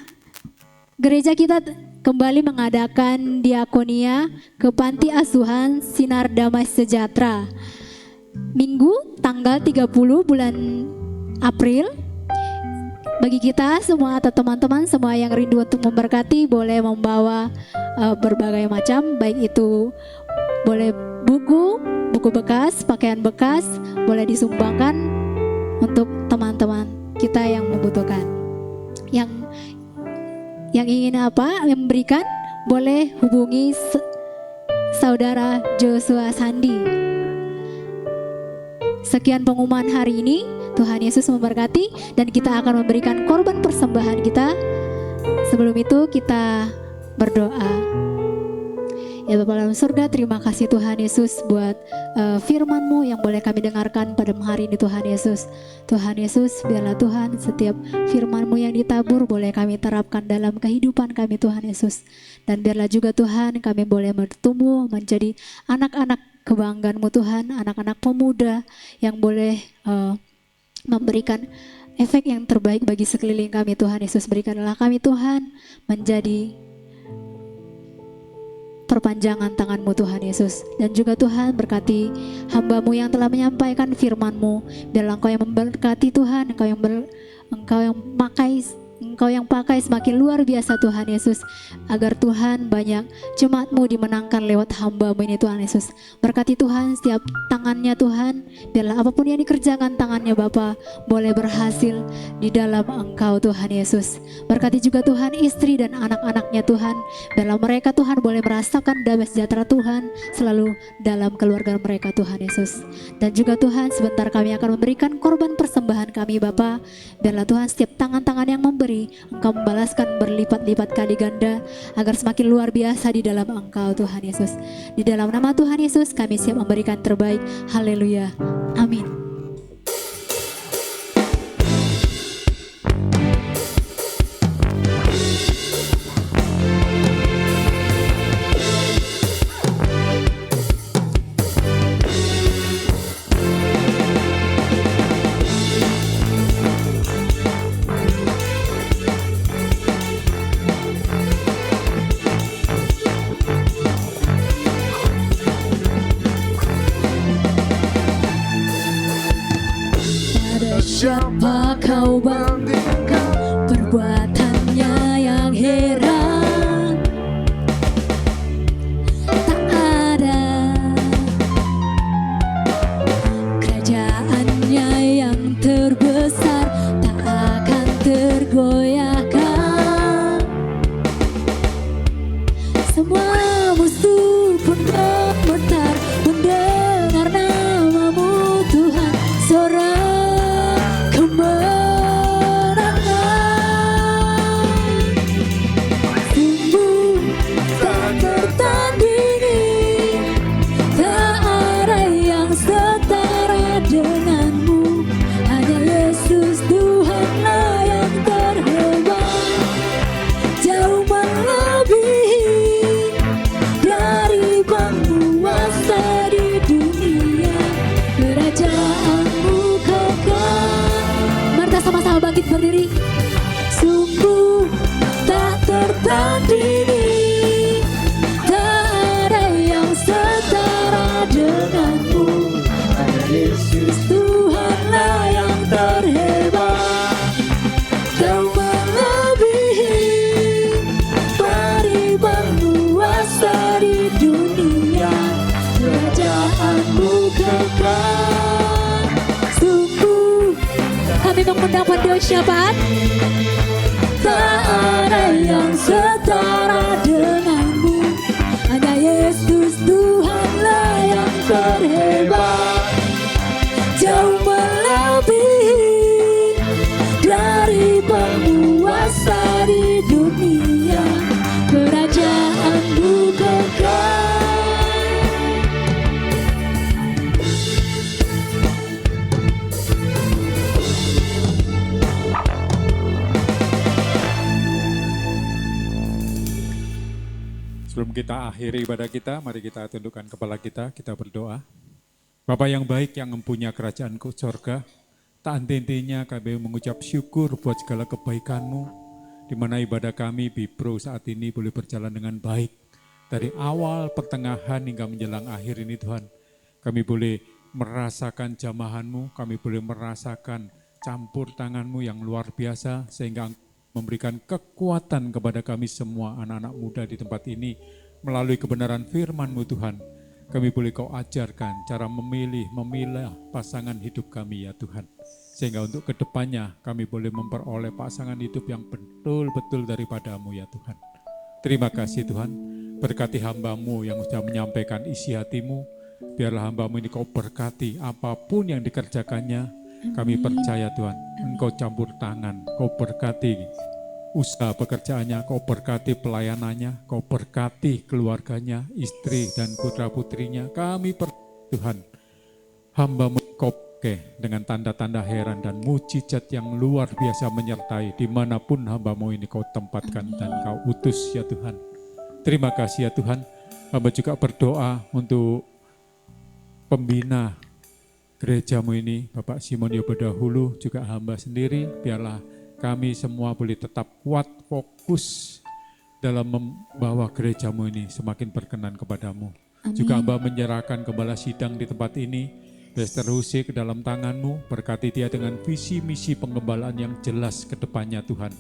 gereja kita kembali mengadakan diakonia ke Panti Asuhan Sinar Damai Sejahtera. Minggu tanggal 30 bulan April. Bagi kita semua atau teman-teman semua yang rindu untuk memberkati, boleh membawa berbagai macam, baik itu boleh buku bekas, pakaian bekas, boleh disumbangkan untuk teman-teman kita yang membutuhkan. Yang ingin yang memberikan, boleh hubungi Saudara Joshua Sandi. Sekian pengumuman hari ini. Tuhan Yesus memberkati, dan kita akan memberikan korban persembahan kita. Sebelum itu kita berdoa. Ya Bapa dalam surga, terima kasih Tuhan Yesus buat firman-Mu yang boleh kami dengarkan pada hari ini Tuhan Yesus. Tuhan Yesus, biarlah Tuhan setiap firman-Mu yang ditabur boleh kami terapkan dalam kehidupan kami Tuhan Yesus. Dan biarlah juga Tuhan kami boleh bertumbuh menjadi anak-anak kebanggaan-Mu Tuhan, anak-anak pemuda yang boleh memberikan efek yang terbaik bagi sekeliling kami Tuhan Yesus. Berikanlah kami Tuhan menjadi perpanjangan tangan-Mu Tuhan Yesus. Dan juga Tuhan berkati hamba-Mu yang telah menyampaikan firman-Mu. Biarlah Engkau yang memberkati Tuhan, Engkau yang Engkau yang pakai semakin luar biasa Tuhan Yesus. Agar Tuhan banyak jemaat-Mu dimenangkan lewat hamba-Mu ini Tuhan Yesus. Berkati Tuhan setiap tangannya Tuhan. Biarlah apapun yang dikerjakan tangannya Bapa boleh berhasil di dalam Engkau Tuhan Yesus. Berkati juga Tuhan istri dan anak-anaknya Tuhan. Biarlah mereka Tuhan boleh merasakan damai sejahtera Tuhan selalu dalam keluarga mereka Tuhan Yesus. Dan juga Tuhan sebentar kami akan memberikan korban persembahan kami Bapa. Biarlah Tuhan setiap tangan-tangan yang memberi Engkau membalaskan berlipat-lipat kali ganda agar semakin luar biasa di dalam Engkau Tuhan Yesus. Di dalam nama Tuhan Yesus kami siap memberikan terbaik. Haleluya. Amin. Siapa kau bandingkan perbuatannya yang heran? Tak ada kerajaannya yang terbesar, tak akan tergoyahkan. Semua musuh pun gemetar mendengar namamu Tuhan. Sorak bangkit berdiri. Sungguh tak tertandingi, tak ada yang setara denganmu. Hanya Yesus Tuhanlah yang terhebat, jauh melebihi beribamu kuasa di dunia. Kerajaanmu kekal. Sungguh kami mendapat doa syafaat. Tak ada yang setara denganmu. Hanya Yesus Tuhanlah yang terhebat, jauh melebihi dari penguasa di dunia. Kerajaanmu kekal. Sebelum kita akhiri ibadah kita, mari kita tundukkan kepala kita berdoa. Bapa yang baik yang mempunyai kerajaan ke surga, tak henti-hentinya kami mengucap syukur buat segala kebaikan-Mu, di mana ibadah kami Bipro saat ini boleh berjalan dengan baik. Dari awal, pertengahan hingga menjelang akhir ini Tuhan, kami boleh merasakan jamahan-Mu, kami boleh merasakan campur tangan-Mu yang luar biasa, sehingga memberikan kekuatan kepada kami semua anak-anak muda di tempat ini melalui kebenaran firman-Mu Tuhan. Kami boleh Kau ajarkan cara memilah pasangan hidup kami ya Tuhan. Sehingga untuk kedepannya kami boleh memperoleh pasangan hidup yang betul-betul daripada-Mu ya Tuhan. Terima kasih Tuhan, berkati hamba-Mu yang sudah menyampaikan isi hati-Mu. Biarlah hamba-Mu ini Kau berkati apapun yang dikerjakannya. Kami percaya Tuhan, Engkau campur tangan, Kau berkati usaha pekerjaannya, Kau berkati pelayanannya, Kau berkati keluarganya, istri dan putra-putrinya. Kami Tuhan, hamba-Mu Kau pakai dengan tanda-tanda heran dan mujizat yang luar biasa menyertai dimanapun hamba-Mu ini Kau tempatkan dan Kau utus ya Tuhan. Terima kasih ya Tuhan. Hamba juga berdoa untuk pembina gereja-Mu ini, Bapak Simon Yobodahulu, juga hamba sendiri, biarlah kami semua boleh tetap kuat, fokus dalam membawa gereja-Mu ini semakin berkenan kepada-Mu. Amin. Juga hamba menyerahkan gembala sidang di tempat ini, Pastor Huse ke dalam tangan-Mu, berkati dia dengan visi misi penggembalaan yang jelas ke depannya Tuhan.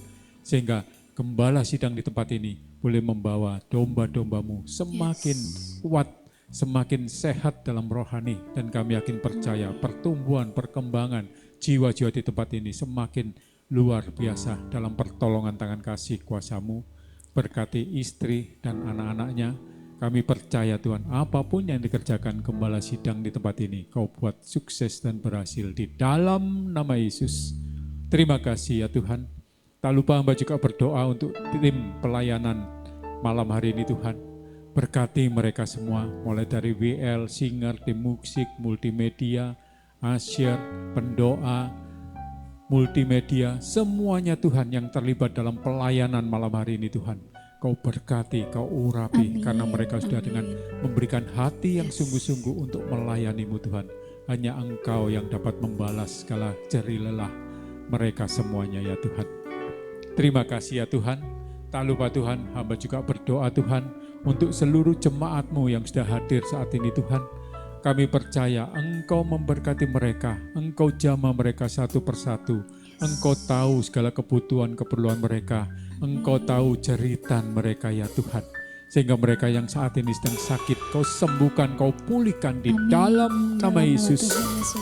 Sehingga gembala sidang di tempat ini boleh membawa domba-dombamu semakin kuat, semakin sehat dalam rohani. Dan kami yakin percaya pertumbuhan, perkembangan jiwa-jiwa di tempat ini semakin luar biasa dalam pertolongan tangan kasih kuasa-Mu. Berkati istri dan anak-anaknya. Kami percaya Tuhan, apapun yang dikerjakan gembala sidang di tempat ini, Kau buat sukses dan berhasil di dalam nama Yesus. Terima kasih ya Tuhan. Tak lupa hamba juga berdoa untuk tim pelayanan malam hari ini Tuhan. Berkati mereka semua, mulai dari WL, singer, tim musik, multimedia, asyir, pendoa, multimedia, semuanya Tuhan yang terlibat dalam pelayanan malam hari ini Tuhan. Kau berkati, Kau urapi, karena mereka sudah dengan memberikan hati yang sungguh-sungguh untuk melayani-Mu Tuhan. Hanya Engkau yang dapat membalas segala jerih lelah mereka semuanya ya Tuhan. Terima kasih ya Tuhan. Tak lupa Tuhan, hamba juga berdoa Tuhan untuk seluruh jemaat-Mu yang sudah hadir saat ini Tuhan. Kami percaya Engkau memberkati mereka, Engkau jamah mereka satu persatu. Engkau tahu segala kebutuhan-keperluan mereka. Engkau tahu jeritan mereka ya Tuhan. Sehingga mereka yang saat ini sedang sakit, Kau sembuhkan, Kau pulihkan di dalam nama Yesus.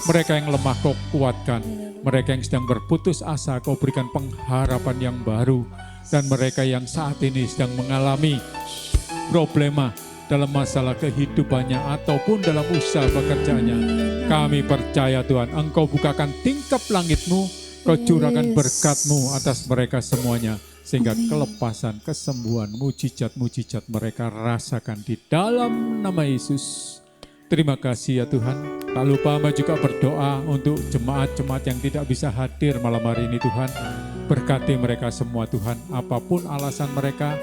Mereka yang lemah Kau kuatkan. Mereka yang sedang berputus asa, Kau berikan pengharapan yang baru. Dan mereka yang saat ini sedang mengalami problema dalam masalah kehidupannya ataupun dalam usaha pekerjaannya. Kami percaya Tuhan, Engkau bukakan tingkap langit-Mu, Kau curahkan berkat-Mu atas mereka semuanya. Sehingga kelepasan, kesembuhan, mujizat-mujizat mereka rasakan di dalam nama Yesus. Terima kasih ya Tuhan. Tak lupa hamba juga berdoa untuk jemaat-jemaat yang tidak bisa hadir malam hari ini Tuhan. Berkati mereka semua Tuhan, apapun alasan mereka,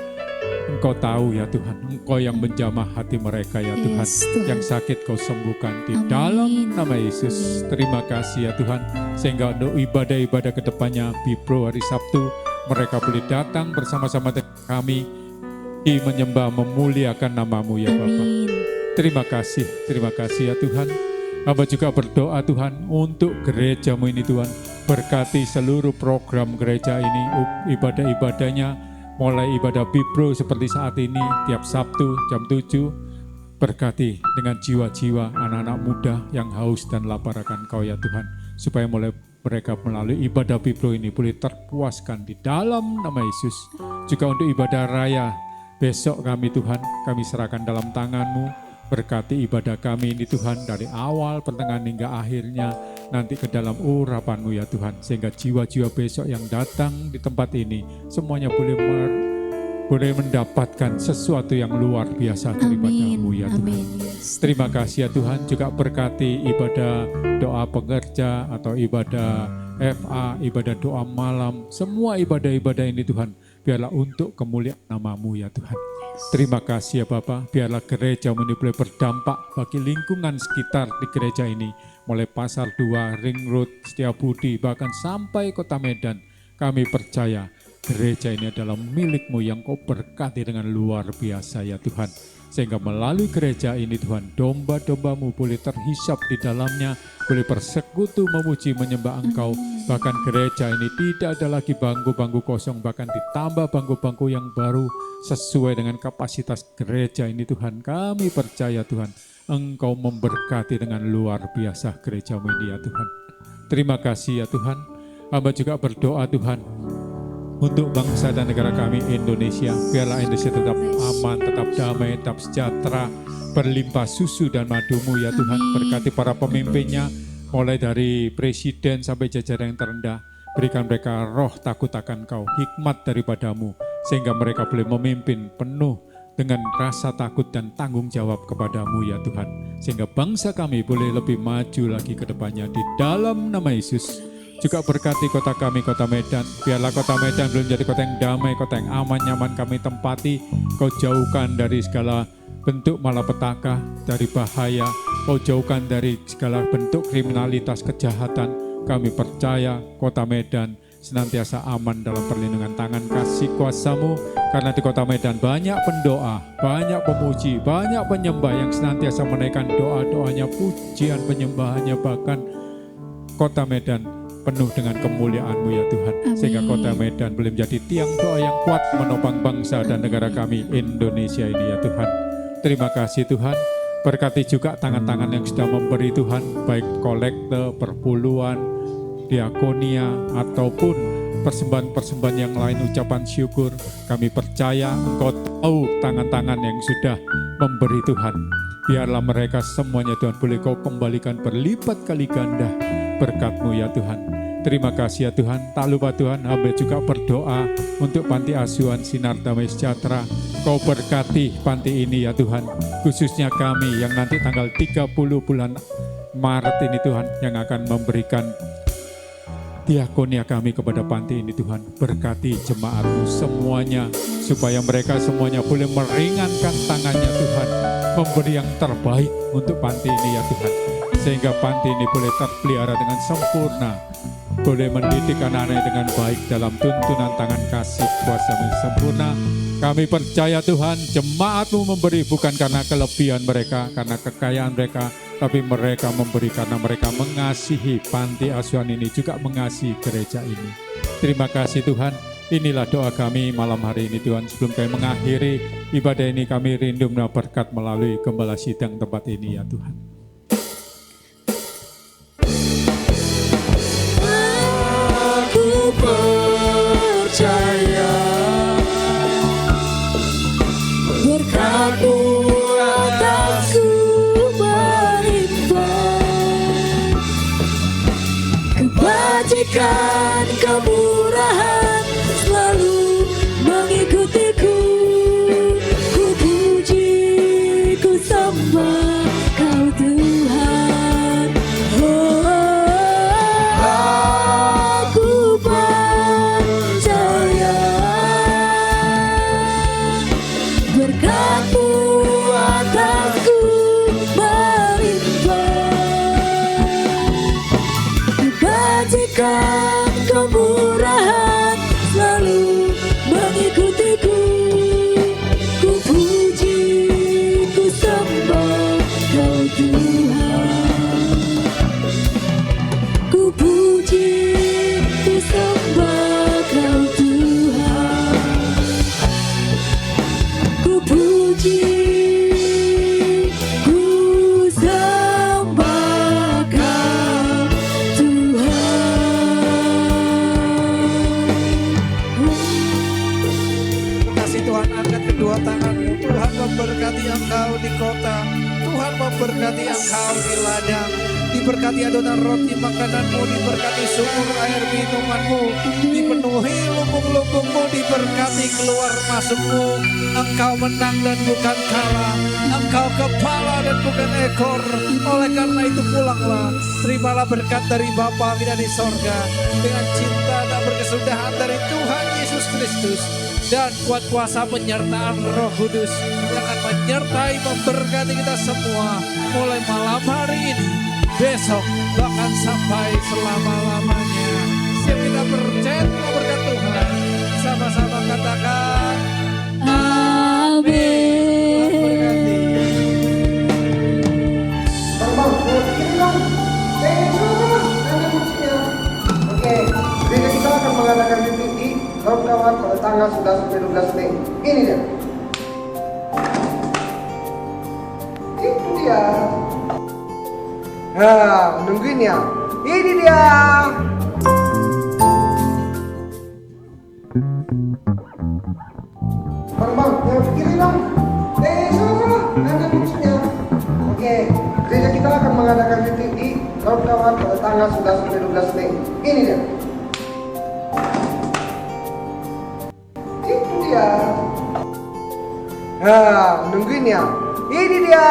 Engkau tahu ya Tuhan. Engkau yang menjamah hati mereka ya Tuhan. Yang sakit Kau sembuhkan di dalam nama Yesus. Terima kasih ya Tuhan. Sehingga untuk ibadah-ibadah ke depannya, Bipro hari Sabtu, mereka boleh datang bersama-sama dengan kami menyembah, memuliakan nama-Mu ya Bapa. Terima kasih ya Tuhan. Hamba juga berdoa Tuhan untuk gereja-Mu ini Tuhan. Berkati seluruh program gereja ini, ibadah-ibadahnya, mulai ibadah Bipro seperti saat ini, tiap Sabtu jam 7. Berkati dengan jiwa-jiwa anak-anak muda yang haus dan lapar akan Kau ya Tuhan. Supaya mulai mereka melalui ibadah Bipro ini boleh terpuaskan di dalam nama Yesus. Juga untuk ibadah raya besok kami Tuhan, kami serahkan dalam tangan-Mu. Berkati ibadah kami ini Tuhan dari awal, pertengahan hingga akhirnya nanti ke dalam urapan-Mu ya Tuhan. Sehingga jiwa-jiwa besok yang datang di tempat ini semuanya boleh mendapatkan sesuatu yang luar biasa daripada-Mu ya Tuhan. Terima kasih ya Tuhan. Juga berkati ibadah doa pekerja atau ibadah FA, ibadah doa malam, semua ibadah-ibadah ini Tuhan, biarlah untuk kemuliaan nama-Mu ya Tuhan. Terima kasih ya Bapa, biarlah gereja ini boleh berdampak bagi lingkungan sekitar di gereja ini, mulai Pasar 2, Ring Road, Setiabudi, bahkan sampai Kota Medan. Kami percaya gereja ini adalah milik-Mu yang Kau berkati dengan luar biasa ya Tuhan. Sehingga melalui gereja ini Tuhan, domba-domba-Mu boleh terhisap di dalamnya, boleh bersekutu memuji menyembah Engkau. Bahkan gereja ini tidak ada lagi bangku-bangku kosong, bahkan ditambah bangku-bangku yang baru sesuai dengan kapasitas gereja ini Tuhan. Kami percaya Tuhan, Engkau memberkati dengan luar biasa gereja-Mu ini ya Tuhan. Terima kasih ya Tuhan. Hamba juga berdoa Tuhan, untuk bangsa dan negara kami Indonesia, biarlah Indonesia tetap aman, tetap damai, tetap sejahtera, berlimpah susu dan madu-Mu ya Tuhan. Berkati para pemimpinnya, mulai dari presiden sampai jajaran yang terendah. Berikan mereka roh takut akan Kau, hikmat daripada-Mu, sehingga mereka boleh memimpin penuh dengan rasa takut dan tanggung jawab kepada-Mu ya Tuhan. Sehingga bangsa kami boleh lebih maju lagi ke depannya di dalam nama Yesus. Juga berkati kota kami, Kota Medan. Biarlah Kota Medan boleh menjadi kota yang damai, kota yang aman, nyaman kami tempati. Kau jauhkan dari segala bentuk malapetaka, dari bahaya. Kau jauhkan dari segala bentuk kriminalitas, kejahatan. Kami percaya Kota Medan senantiasa aman dalam perlindungan tangan kasih kuasa-Mu. Karena di Kota Medan banyak pendoa, banyak pemuji, banyak penyembah yang senantiasa menaikkan doa-doanya, pujian penyembahannya. Bahkan Kota Medan penuh dengan kemuliaan-Mu ya Tuhan. Sehingga Kota Medan boleh menjadi tiang doa yang kuat menopang bangsa dan negara kami Indonesia ini ya Tuhan. Terima kasih Tuhan. Berkati juga tangan-tangan yang sudah memberi Tuhan, baik kolekte, perpuluhan, diakonia, ataupun persembahan-persembahan yang lain, ucapan syukur. Kami percaya Engkau tahu tangan-tangan yang sudah memberi Tuhan. Biarlah mereka semuanya Tuhan boleh Kau kembalikan berlipat kali ganda berkat-Mu ya Tuhan. Terima kasih ya Tuhan. Tak lupa Tuhan, hamba juga berdoa untuk Panti Asuhan Sinar Damai Sejahtera. Kau berkati panti ini ya Tuhan, khususnya kami yang nanti tanggal 30 bulan Maret ini Tuhan, yang akan memberikan diakonia kami kepada panti ini Tuhan. Berkati jemaat-Mu semuanya, supaya mereka semuanya boleh meringankan tangannya Tuhan, memberi yang terbaik untuk panti ini ya Tuhan, sehingga panti ini boleh terpelihara dengan sempurna, boleh mendidik anak-anak dengan baik dalam tuntunan tangan kasih kuasa-Mu sempurna. Kami percaya Tuhan, jemaat-Mu memberi bukan karena kelebihan mereka, karena kekayaan mereka, tapi mereka memberi karena mereka mengasihi panti asuhan ini, juga mengasihi gereja ini. Terima kasih Tuhan. Inilah doa kami malam hari ini Tuhan. Sebelum kami mengakhiri ibadah ini, kami rindu menerima berkat melalui gembala sidang tempat ini ya Tuhan. Aku percaya berkat-Mu atasku melimpah, kebajikan, kemurahan selalu mengikutiku. Ku puji, ku sembah Kau Tuhan. Oh, aku percaya berkat-Mu atasku melimpah, kebajikan, kemurahan selalu mengikutiku. Ku puji, ku sembah Kau Tuhan. Ku puji, ku sembah Kau Tuhan. Ku puji, ku sembah Kau Tuhan. Kasih Tuhan, angkat kedua tanganmu. Tuhan memberkati engkau di kota, Tuhan memberkati engkau di ladang. Diberkati adonan roti makananmu, diberkati sumur air minumanmu, dipenuhi lumbung-lumbungmu, diberkati keluar masukmu. Engkau menang dan bukan kalah, engkau kepala dan bukan ekor. Oleh karena itu pulanglah, terimalah berkat dari Bapa kita di sorga, dengan cinta tak berkesudahan dari Tuhan Yesus Kristus, dan kuat kuasa penyertaan Roh Kudus yang akan menyertai memberkati kita semua mulai malam hari ini, besok, bahkan sampai selama-lamanya. Siap kita percaya berkat Tuhan. Sama-sama katakan amin. Oke, gereja kita akan mengadakan meeting di kawan-kawan pada tanggal 11-12 Mei. Ini dia. Itu dia. Nah, nungguin ya. Ini dia. Bang, yang pikirin dong. Salah. Ada maksudnya. Oke, gereja kita akan mengadakan meeting di kawan-kawan pada tanggal 11-12 Mei. Ini dia. Itu dia. Nah, nungguin ya. Ini dia.